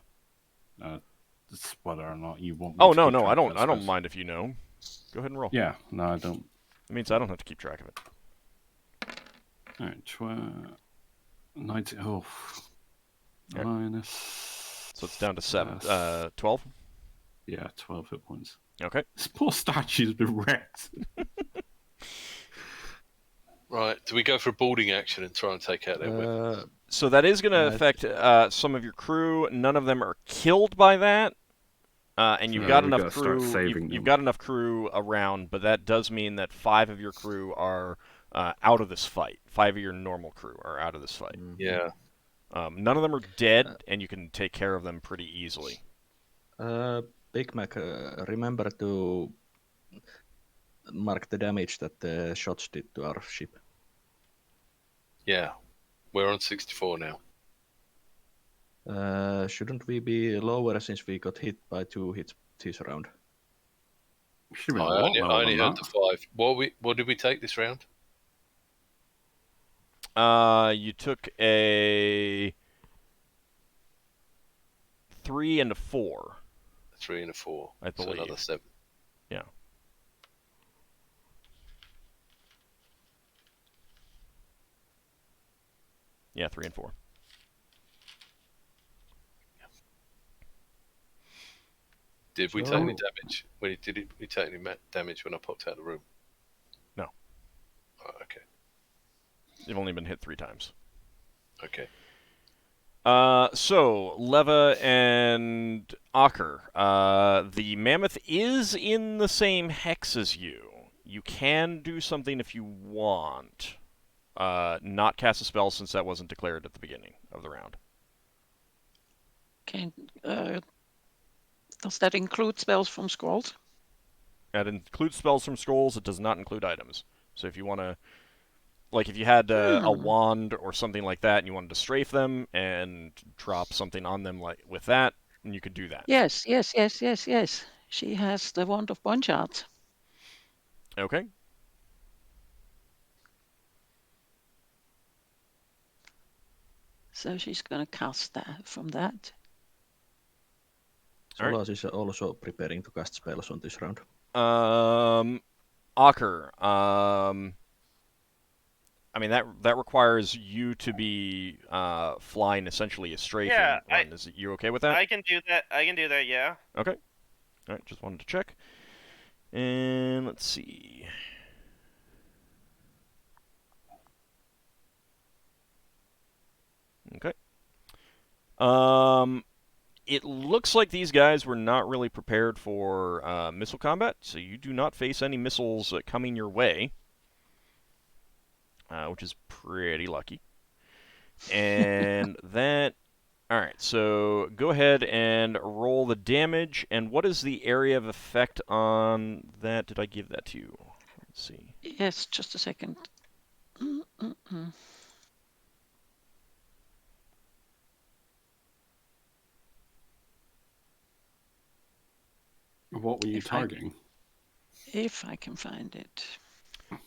it's whether or not you want me Oh to keep no, track I of it, don't suppose. mind if you know. Go ahead and roll. Yeah, no, I don't. It means I don't have to keep track of it. All right, 90. Oh, Right. minus. So it's down to 7. Yes. 12? Yeah, 12 hit points. Okay. This poor statue's been wrecked. Right. Do we go for a boarding action and try and take out their weapon? So that is going to Right. affect some of your crew. None of them are killed by that. And you've No, got we enough gotta start crew. saving You've them. got enough crew around, but that does mean that 5 of your crew are out of this fight. 5 of your normal crew are out of this fight. Yeah. None of them are dead, and you can take care of them pretty easily. Big Mac, remember to mark the damage that the shots did to our ship. Yeah. We're on 64 now. Shouldn't we be lower since we got hit by 2 hits this round? Should be a I lot only, lower I only than heard that. the 5. What did we take this round? You took a 3 and a 4. A 3 and a 4. I So another believe. 7. Yeah. Yeah, 3 and 4. Did we take any damage? Did we take any damage when I popped out of the room? No. Oh, okay. You've only been hit 3 times. Okay. So, Leva and Ockar. The Mammoth is in the same hex as you. You can do something if you want. Not cast a spell since that wasn't declared at the beginning of the round. Okay. Does that include spells from scrolls? That includes spells from scrolls. It does not include items. So if you want to... Like, if you had a wand or something like that and you wanted to strafe them and drop something on them like with that, you could do that. Yes. She has the wand of bunch art. Okay. So she's going to cast that from that. Solas is also preparing to cast spells on this round. Ockar. I mean that requires you to be flying essentially a strafing run. Is you okay with that? I can do that. Yeah. Okay. All right. Just wanted to check. And let's see. Okay. It looks like these guys were not really prepared for missile combat, so you do not face any missiles coming your way, which is pretty lucky. And that... Alright, so go ahead and roll the damage. And what is the area of effect on that? Did I give that to you? Let's see. Yes, just a second. What were you targeting? If I can find it.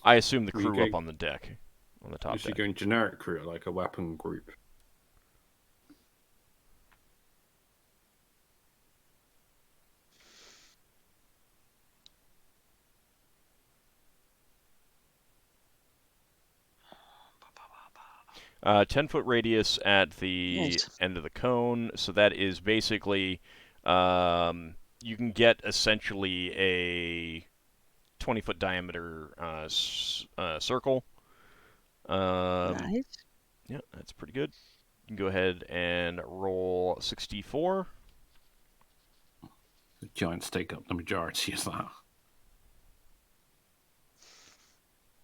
I assume the Were you crew going- up on the deck, on the top Is she deck. going generic crew, like a weapon group? 10-foot radius at the end of the cone, so that is basically you can get essentially a 20-foot diameter circle. Right. Yeah, that's pretty good. You can go ahead and roll 64. The giants take up the majority of that.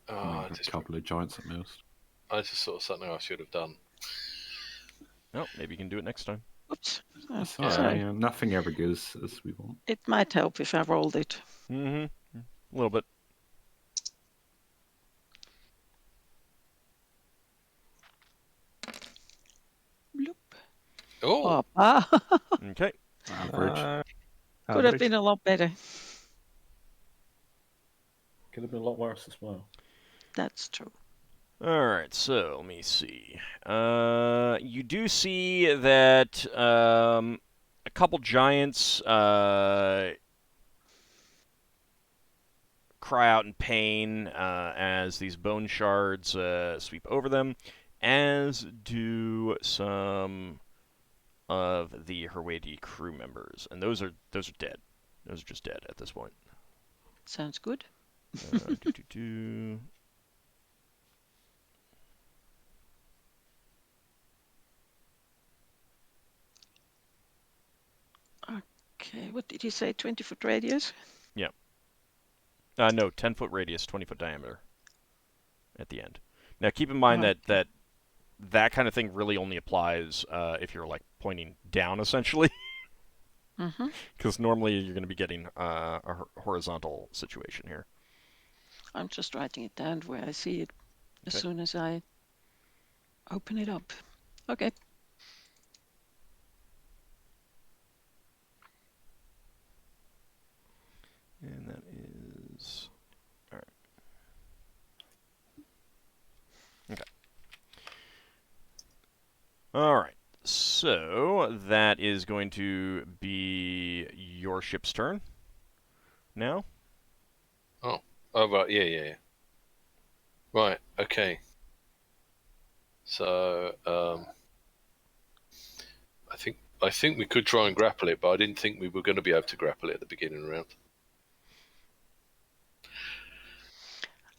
Oh, Maybe a couple of giants at most. I just saw something I should have done. Oh, maybe you can do it next time. Oops. That's Oh, all sorry. right. Yeah, nothing ever goes as we want. It might help if I rolled it. Mm-hmm. A little bit. Bloop. Oh, Opa. Okay. Average. Could have Average. been a lot better. Could have been a lot worse as well. That's true. All right. So let me see. You do see that a couple giants cry out in pain as these bone shards sweep over them, as do some of the Herwadi crew members, and those are dead. Those are just dead at this point. Sounds good. Do. Okay, what did he say? 20-foot radius? No, 10-foot radius, 20-foot diameter at the end. Now, keep in mind Okay. that kind of thing really only applies if you're like pointing down, essentially, Mm-hmm. because normally you're going to be getting a horizontal situation here. I'm just writing it down where I see it as Okay. soon as I open it up. Okay. And that is all right. Okay. All right. So that is going to be your ship's turn now. oh, right, yeah. Right, okay. So, I think we could try and grapple it, but I didn't think we were going to be able to grapple it at the beginning of the round.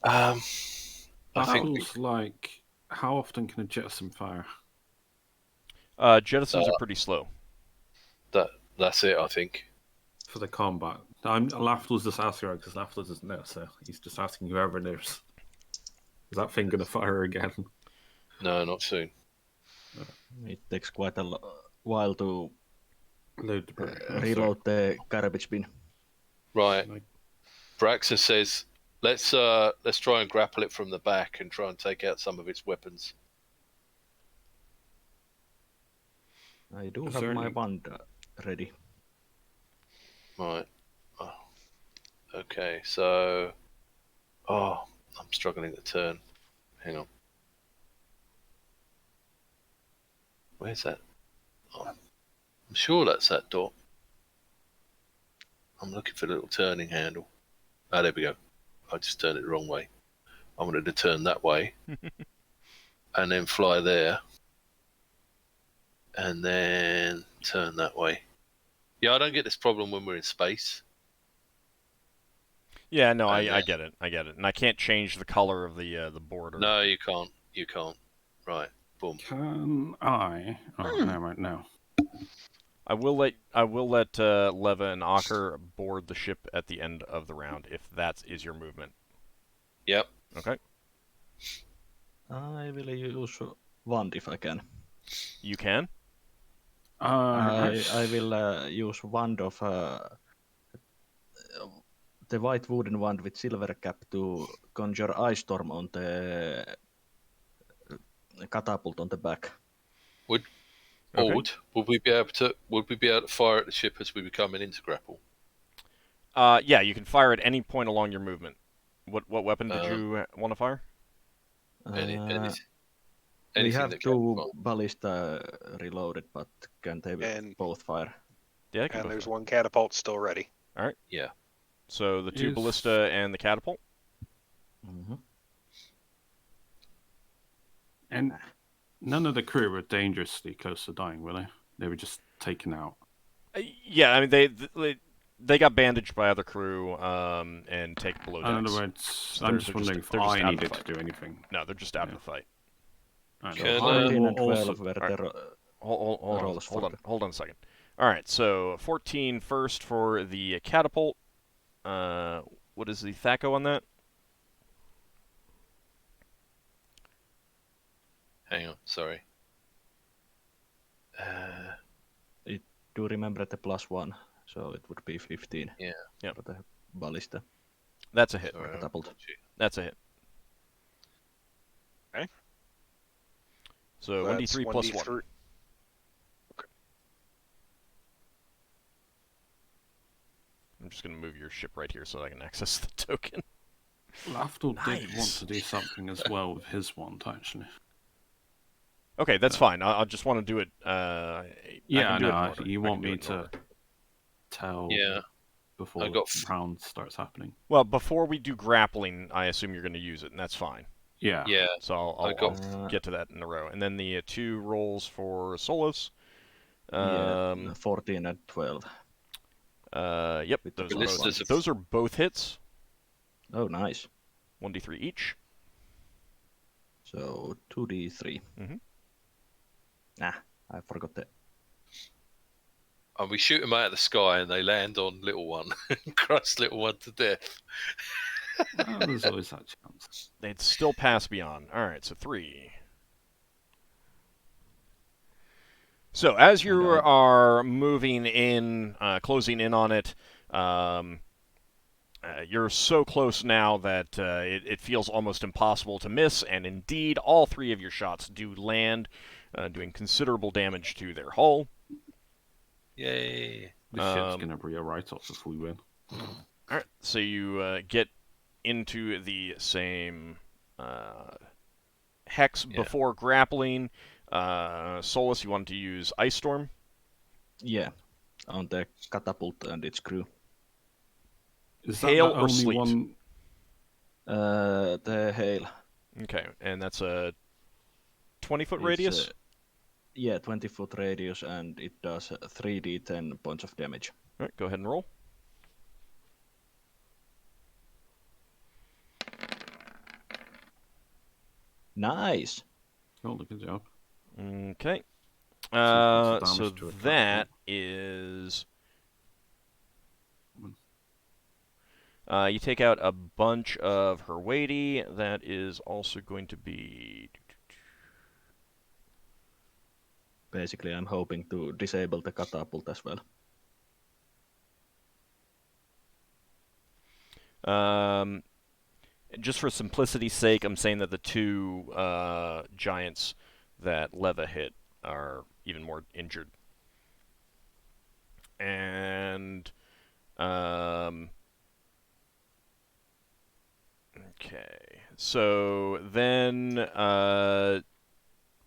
I think Battles like, how often can a jettison fire? Jettisons are pretty slow. that's it. I think. For the combat. Lafdul's just asking her because Lafdul doesn't know, so he's just asking whoever knows. Is that thing going to fire again? No, not soon. It takes quite a while to Load the bird. reload the garbage bin. Right. Like- Braxon says, "Let's try and grapple it from the back and try and take out some of its weapons." I do have Certainly. my wand ready. Right. Oh. Okay. So, I'm struggling to turn. Hang on. Where's that? Oh, I'm sure that's that dot. I'm looking for the little turning handle. Ah, there we go. I just turned it the wrong way. I wanted to turn that way and then fly there and then turn that way. Yeah, I don't get this problem when we're in space. Yeah, no, And I get it. I get it. And I can't change the color of the border. No, you can't. You can't. Right. Boom. Can I? Oh, never mind. No. I will let Leva and Ockar board the ship at the end of the round if that is your movement. Yep. Okay. I will use wand if I can. You can. I will use wand of the white wooden wand with silver cap to conjure ice storm on the catapult on the back. Would we be able to fire at the ship as we were coming into grapple? Yeah, you can fire at any point along your movement. What weapon did you want to fire? Anything We have that two can fire. ballista reloaded, but can they And- both fire? Yeah, I can And both there's fire. one catapult still ready. Yeah. So the two Yes. ballista and the catapult. Mm-hmm. And none of the crew were dangerously close to dying, were they? They were just taken out. Yeah, I mean they got bandaged by other crew and taken below In other decks. words, So I'm they're just wondering if they're just I out of the needed to fight. do anything. No, they're just out Yeah. of the fight. I Can, know. 14 and 12 Also, were alright. the Hold on a second. All right, so 14 first for the catapult. What is the THAC0 on that? Hang on. Sorry. do remember the +1, so it would be 15. Yeah. Yep. For the ballista. That's a hit. Sorry, Catapult. That's a hit. Okay. So That's 1d3 plus 1d3. 1. I'm just going to move your ship right here so I can access the token. Lafdul did want Nice. to do something as well with his wand, actually. Okay, that's fine. I just want to do it. Yeah, do it in no, order. you I want can do me it in to order. tell Yeah. before I got the round starts happening. Well, before we do grappling, I assume you're going to use it, and that's fine. Yeah. Yeah. So I'll get to that in a row. And then the 2 rolls for Solas. Yeah, 14 and 12. Yep, With the those are both hits. Oh, nice. 1d3 each. So 2d3. Mhm. Nah, I forgot that. And we shoot them out of the sky and they land on little one and crush little one to death. Well, there's always that chance. They'd still pass beyond. All right, so 3. So as you are moving in, closing in on it, you're so close now that it feels almost impossible to miss, and indeed, all 3 of your shots do land, doing considerable damage to their hull. Yay. The ship's going to be a write-off if we win. All right, so you get into the same hex before grappling. Solas, you wanted to use Ice Storm? Yeah, on the catapult and its crew. Is that Hail the or only sleet? one? The hail. Okay, and that's a 20-foot radius? Yeah, 20-foot radius, and it does 3d10 points of damage. All right, go ahead and roll. Nice. Oh, good job. Okay. Some So damage to a that catapult. is... you take out a bunch of her weighty. That is also going to be... Basically, I'm hoping to disable the catapult as well. Just for simplicity's sake, I'm saying that the 2 giants that Leva hit are even more injured. And... okay. So then...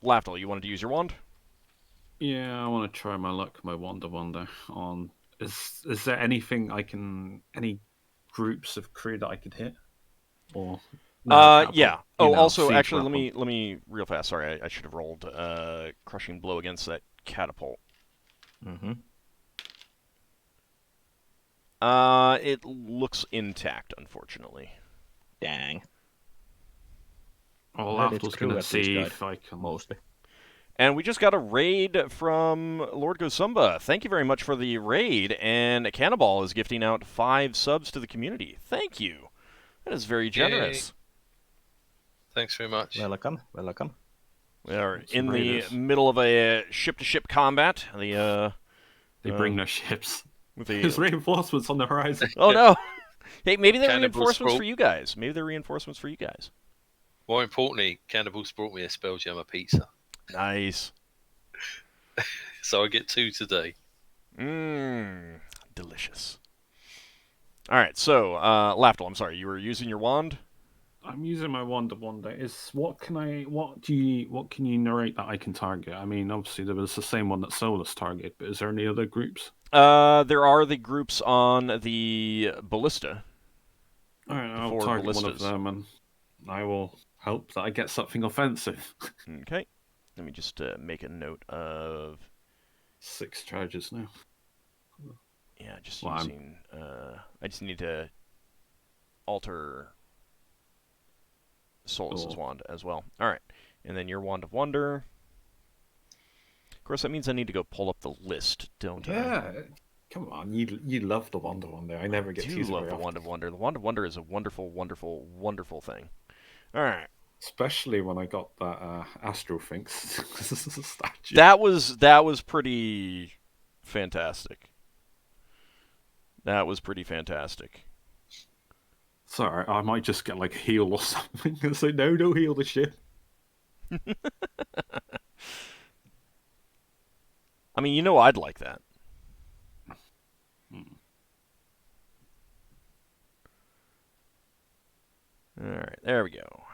Lafdul, you wanted to use your wand? Yeah, I want to try my luck, my Wand of Wonder on. Is there anything any groups of crew that I could hit? Or yeah. You Oh, know, also, siege actually, weapon. let me real fast. Sorry, I should have rolled crushing blow against that catapult. Mm-hmm. It looks intact, unfortunately. Dang. Well, Well, it's Lafdul's crew going to at least see died, if I can. mostly. And we just got a raid from Lord Gosumba. Thank you very much for the raid. And Cannibal is gifting out 5 subs to the community. Thank you. That is very generous. Thanks very much. Welcome, welcome. We are Some in the raiders. middle of a ship-to-ship combat. They Um, bring their ships. With There's the reinforcements on the horizon. oh no! Hey, maybe they're Cannibals reinforcements brought- for you guys. Maybe they're reinforcements for you guys. More importantly, Cannibals brought me a Spelljammer pizza. Nice. So I get 2 today. Mmm, delicious. All right, so Lafdul, I'm sorry, you were using your wand. I'm using my Wand of Wonder. What can you narrate that I can target? I mean, obviously there was the same one that Solas target, but is there any other groups? There are the groups on the ballista. All right, I'll Four target one of ballistas. them, and I will hope that I get something offensive. Okay. Let me just make a note of 6 charges now. just Well, using. I just need to alter Solas's Cool. wand as well. All right, and then your wand of wonder. Of course, that means I need to go pull up the list, don't I? Yeah, come on, you love the Wand of Wonder. I never I get to do use it love very the often. wand of wonder. The wand of wonder is a wonderful, wonderful, wonderful thing. All right. Especially when I got that Astrofinx statue. That was pretty fantastic. That was pretty fantastic. Sorry, I might just get like a heal or something and say, no, don't heal the ship. I mean, you know I'd like that. Alright, there we go.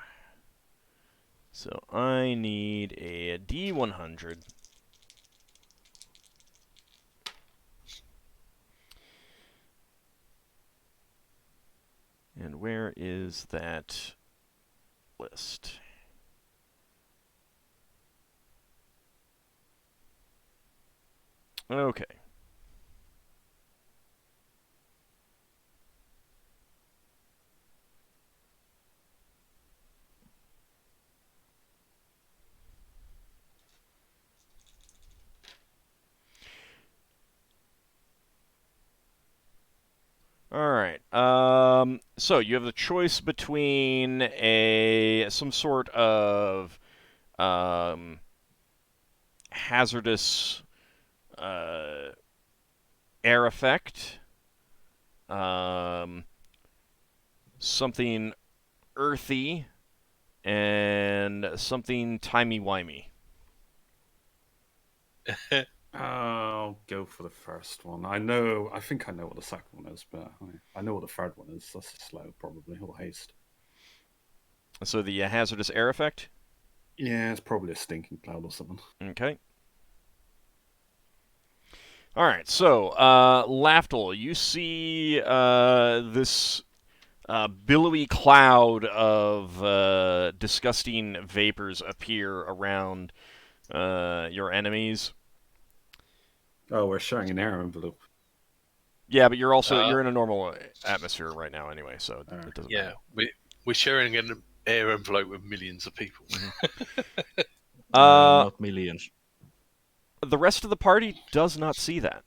So I need a D100. And where is that list? Okay. All right. So you have the choice between some sort of hazardous air effect, something earthy, and something timey-wimey. I'll go for the first one. I think I know what the second one is, but I know what the third one is. That's slow, probably, or haste. So the hazardous air effect? Yeah, it's probably a stinking cloud or something. Okay. All right, so Lafdul, you see this billowy cloud of disgusting vapors appear around your enemies. Oh, we're sharing an air envelope. Yeah, but you're in a normal atmosphere right now anyway, so it doesn't matter. We're sharing an air envelope with millions of people. Not millions. The rest of the party does not see that.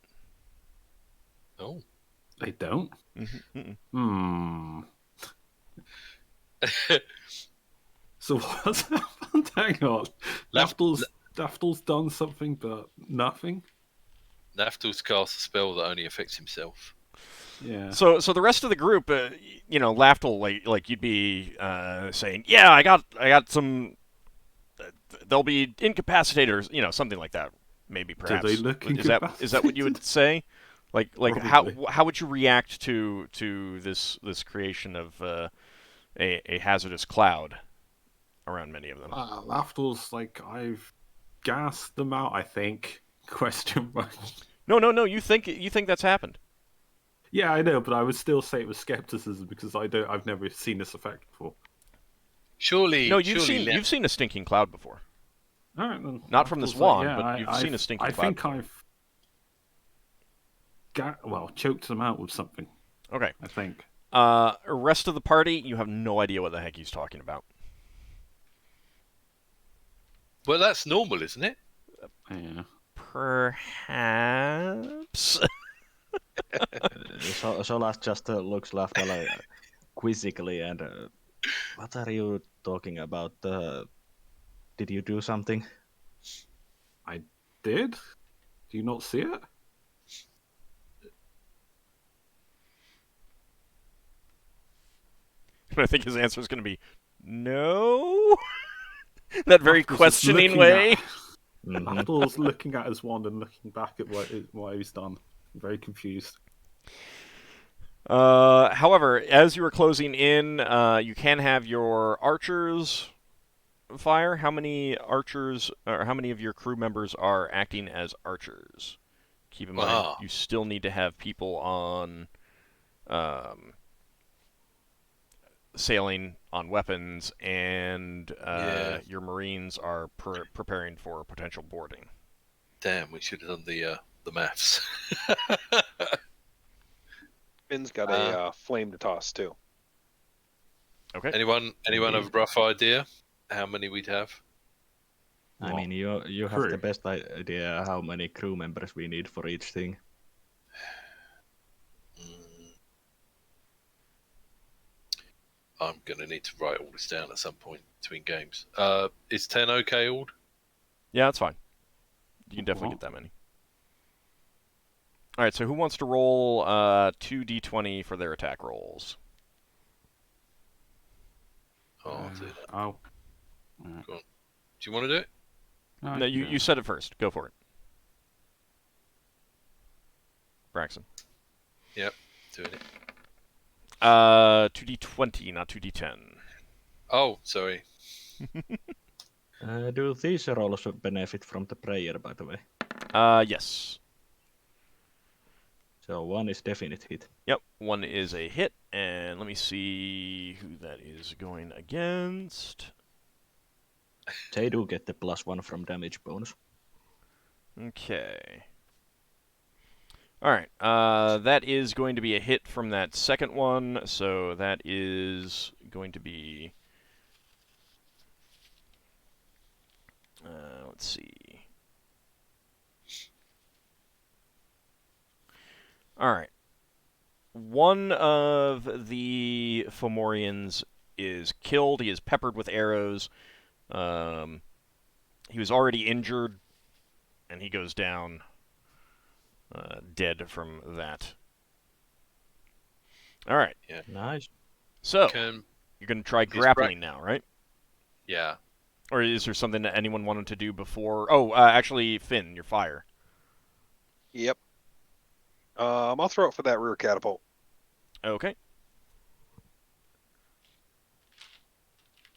Oh. They don't? Mm-hmm. So what's happened? Hang on. Lafdul's done something, but nothing? Lafdul's cast a spell that only affects himself. Yeah. So the rest of the group, Lafdul, like you'd be saying, yeah, I got some. They'll be incapacitated, or something like that. Maybe perhaps. Do they look incapacitated? Is that what you would say? Like how would you react to this creation of a hazardous cloud around many of them? Lafdul's like, I've gassed them out, I think. Question mark. No. You think that's happened? Yeah, I know, but I would still say it was skepticism because I've never seen this effect before. Surely. No, you've seen a stinking cloud before. All right, then. Not from this wand, yeah, but you've seen a stinking cloud. I think I've choked them out with something. Okay. I think. Rest of the party, you have no idea what the heck he's talking about. Well, that's normal, isn't it? Yeah. Perhaps. Solas just looks Lafdul quizzically and what are you talking about? Did you do something? I did? Do you not see it? I think his answer is going to be no. That very Lafdul's questioning way. Lafdul's looking at his wand and looking back at what he's done. I'm very confused. However, as you are closing in, you can have your archers fire. How many archers, or how many of your crew members are acting as archers? Keep in mind, you still need to have people on sailing on weapons, and your marines are preparing for potential boarding. Damn, we should have done the maths. Finn's got a flame to toss too. Okay. Anyone have a rough idea how many we'd have? I mean, you have the best idea how many crew members we need for each thing. I'm going to need to write all this down at some point between games. Is 10 okay, Ald? Yeah, that's fine. You can definitely get that many. All right, so who wants to roll 2d20 for their attack rolls? I'll do that. Oh. Do you want to do it? No, you said it first. Go for it. Braxon. Yep, doing it. 2d20, not 2d10. Oh, sorry. Do these rolls benefit from the prayer, by the way? Yes. So one is definite hit. Yep, one is a hit, and let me see who that is going against. They do get the +1 from damage bonus. Okay. Alright, that is going to be a hit from that second one, so that is going to be... let's see. Alright. One of the Fomorians is killed. He is peppered with arrows. He was already injured, and he goes down dead from that. All right. Yeah. Nice. So, Can you're going to try Is grappling now, right? yeah. Or is there something that anyone wanted to do before? Oh, actually, Finn, your fire. Yep. I'll throw it for that rear catapult. Okay.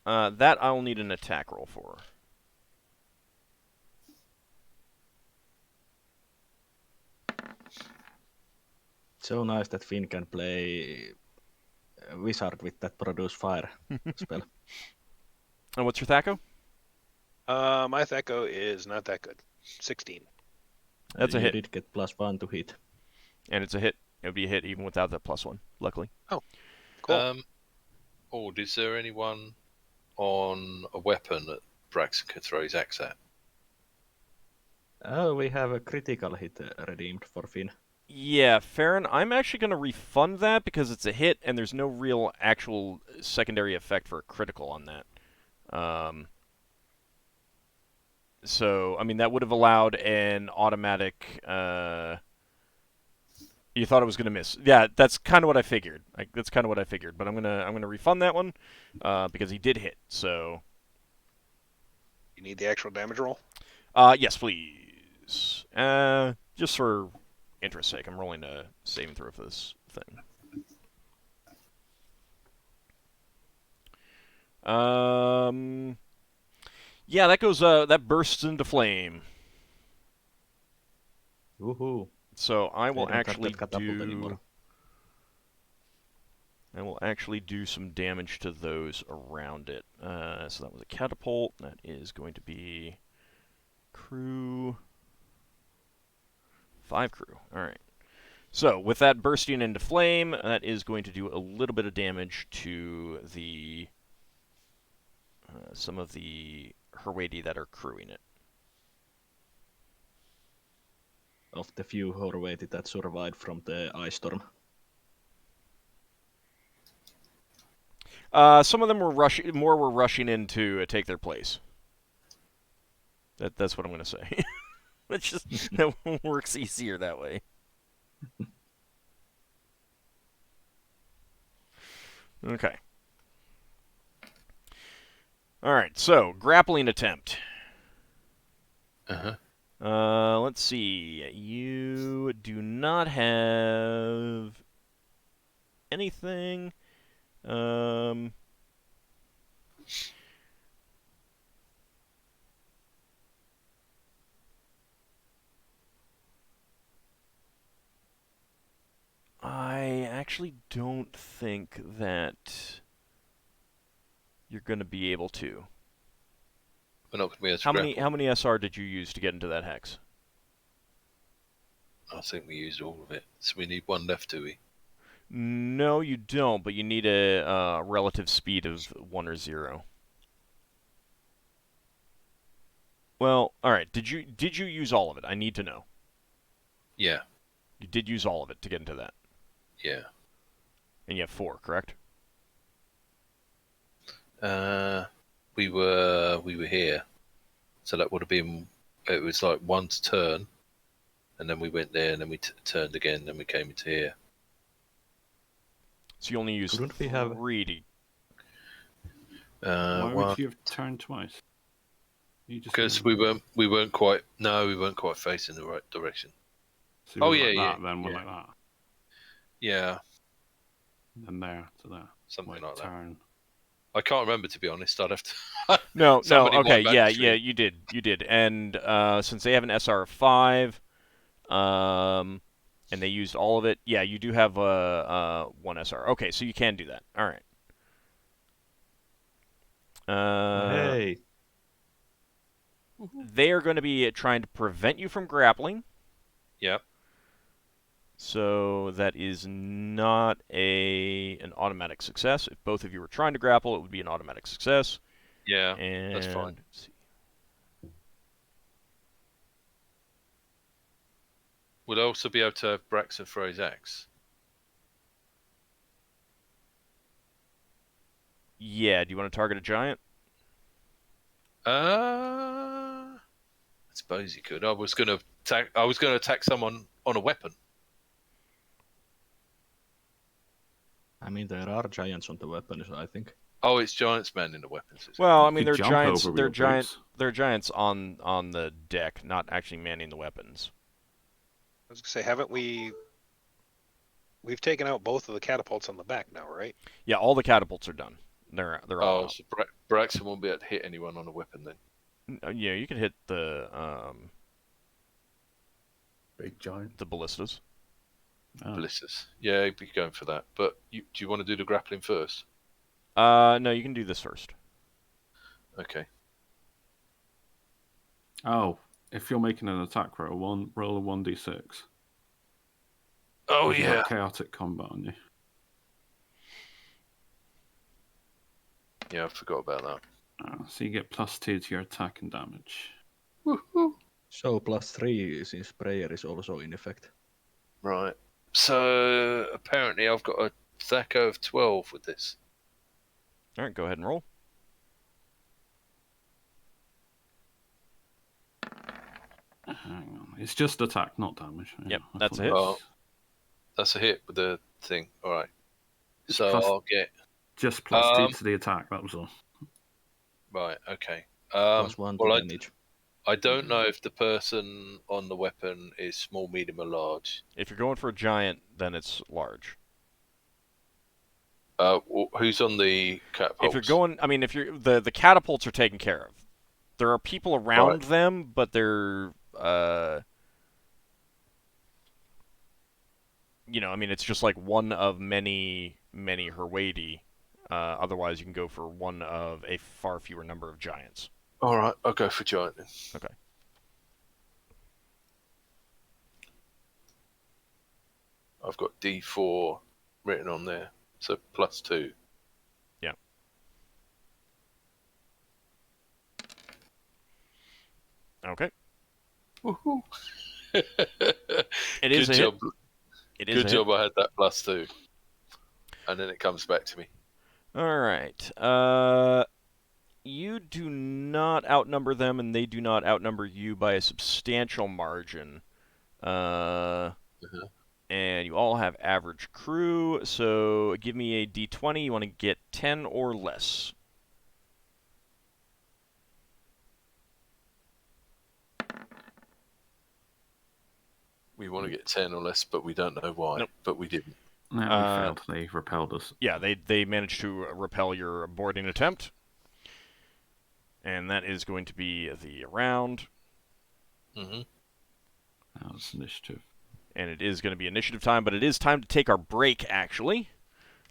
That I'll need an attack roll for. So nice that Finn can play wizard with that produce fire spell. And what's your Thaco? My Thaco is not that good. 16. That's a You hit. did get +1 to hit. And it's a hit. It would be a hit even without that +1, luckily. Cool. Is there anyone on a weapon that Braxon could throw his axe at? Oh, we have a critical hit redeemed for Finn. Yeah, Farron, I'm actually going to refund that because it's a hit and there's no real actual secondary effect for a critical on that. So, I mean, that would have allowed an automatic... You thought it was going to miss. Yeah, that's kind of what I figured. That's kind of what I figured. But I'm gonna refund that one because he did hit. So, You need the actual damage roll? yes, please. Just for interest's sake, I'm rolling a saving throw for this thing. Yeah, that goes. That bursts into flame. Woohoo. So I will don't have actually that catapult do. anymore. I will actually do some damage to those around it. So that was a catapult. That is going to be crew. 5 crew. All right. So with that bursting into flame, that is going to do a little bit of damage to the some of the Herwadi that are crewing it. Of the few Horvati that survived from the ice storm. Some of them were rushing. More were rushing in to take their place. That's what I'm going to say. It's just that works easier that way. Okay. All right. So grappling attempt. Let's see. You do not have anything. I actually don't think that you're going to be able to. We're not going to be able to How grapple. many SR did you use to get into that hex? I think we used all of it. So we need one left, do we? No, you don't, but you need a relative speed of 1 or 0. Well, all right. Did you use all of it? I need to know. Yeah. You did use all of it to get into that. Yeah. And you have 4, correct? We were here, so that would have been. It was like one's turn, and then we went there, and then we turned again, then we came into here. So you only used Couldn't we have- 3 Why Well, would you have turned twice? You just because didn't- we weren't quite facing the right direction. So you Oh, went yeah, like yeah, that, then one yeah. like that, Yeah, then there to there. something like that. Turn. I can't remember, to be honest. I'd have to. No, Somebody okay, wipe back yeah, the stream. you did. And since they have an SR of 5, and they used all of it, yeah, you do have 1 SR. Okay, so you can do that. All right. Hey. They are going to be trying to prevent you from grappling. Yep. So that is not an automatic success. If both of you were trying to grapple, it would be an automatic success. Yeah, And that's fine. let's see. We'll also be able to have Braxon throw his axe. Yeah, do you want to target a giant? I suppose he could. I was going to attack someone on a weapon. I mean, there are giants on the weapons, I think. Oh, it's giants man in the weapons. Is it? Well, I You mean, could they're jump giants. over with They're your giant. boots. They're giants on the deck, not actually manning the weapons. I was gonna say, haven't we? We've taken out both of the catapults on the back now, right? Yeah, all the catapults are done. They're all Oh, out. so Braxon won't be able to hit anyone on a weapon then. Yeah, you can hit the Big giant. ballistas. Oh. Ballistas. Yeah, he'd be going for that. But do you want to do the grappling first? No, you can do this first. Okay. Oh, if you're making an attack roll, roll a 1d6. Oh, You've yeah. got chaotic combat on you. Yeah, I forgot about that. So you get +2 to your attack and damage. Woohoo. So +3 since prayer is also in effect. Right. So apparently I've got a THACO of 12 with this. All right, go ahead and roll. Hang on. It's just attack, not damage. Yep, I that's thought a hit. it was That's a hit with the thing. All right. It's So plus- I'll get. Just +2 to the attack, that was all. Right. Okay. +1 to well, damage. I don't know if the person on the weapon is small, medium, or large. If you're going for a giant, then it's large. Who's on the catapults? If you're going, I mean, if you're the catapults are taken care of. There are people around them, but they're I mean, it's just like one of many Herwadi. Otherwise, you can go for one of a far fewer number of giants. All right, I'll go for giant then. Okay. I've got D4 written on there, so +2. Yeah. Okay. Woohoo! It is Good a job. hit. It is a Good hit. job. I had that +2, and then it comes back to me. All right. You do not outnumber them, and they do not outnumber you by a substantial margin. And you all have average crew, so give me a d20. You want to get 10 or less. We want to get 10 or less, but we don't know why. Nope. But we didn't. No, we failed. They repelled us. Yeah, they managed to repel your boarding attempt. And that is going to be the round. Mm-hmm. That was initiative. And it is going to be initiative time, but it is time to take our break, actually.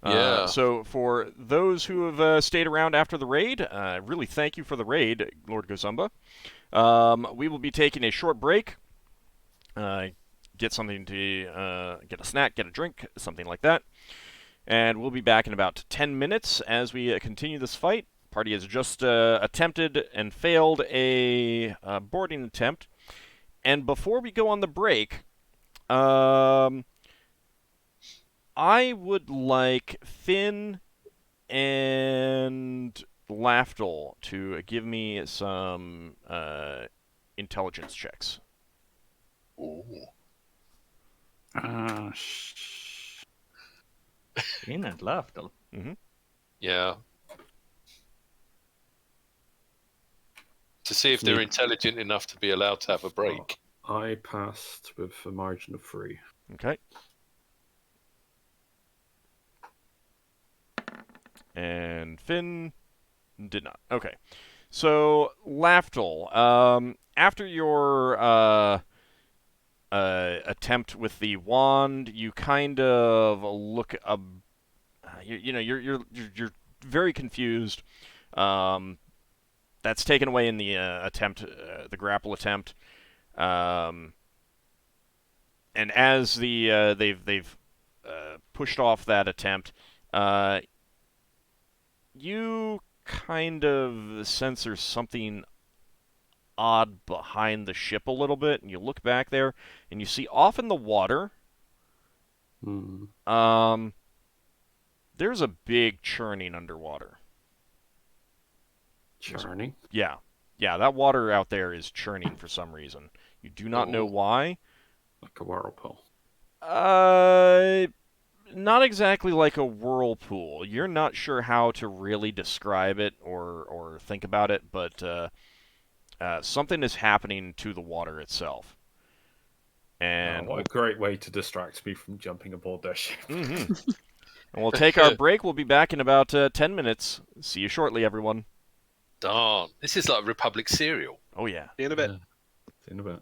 Yeah. So for those who have stayed around after the raid, really thank you for the raid, Lord Gozumba. We will be taking a short break. Get something to get a snack, get a drink, something like that. And we'll be back in about 10 minutes as we continue this fight. Party has just attempted and failed a boarding attempt. And before we go on the break, I would like Finn and Lafdul to give me some intelligence checks. Ooh. In and Lafdul. Yeah. To see if they're intelligent enough to be allowed to have a break. I passed with a margin of 3. Okay. And Finn did not. Okay. So, Lafdul, after your attempt with the wand, you kind of look up. You're very confused. That's taken away in the attempt, the grapple attempt. And as they've pushed off that attempt, you kind of sense there's something odd behind the ship a little bit, and you look back there, and you see off in the water, there's a big churning underwater. Churning? Yeah, that water out there is churning for some reason. You do not know why. Like a whirlpool. Not exactly like a whirlpool. You're not sure how to really describe it or think about it, but something is happening to the water itself. And what a great way to distract me from jumping aboard their ship. And we'll take our break. We'll be back in about 10 minutes. See you shortly, everyone. Darn. This is like Republic cereal. Oh, yeah. See you in a bit. See you in a bit.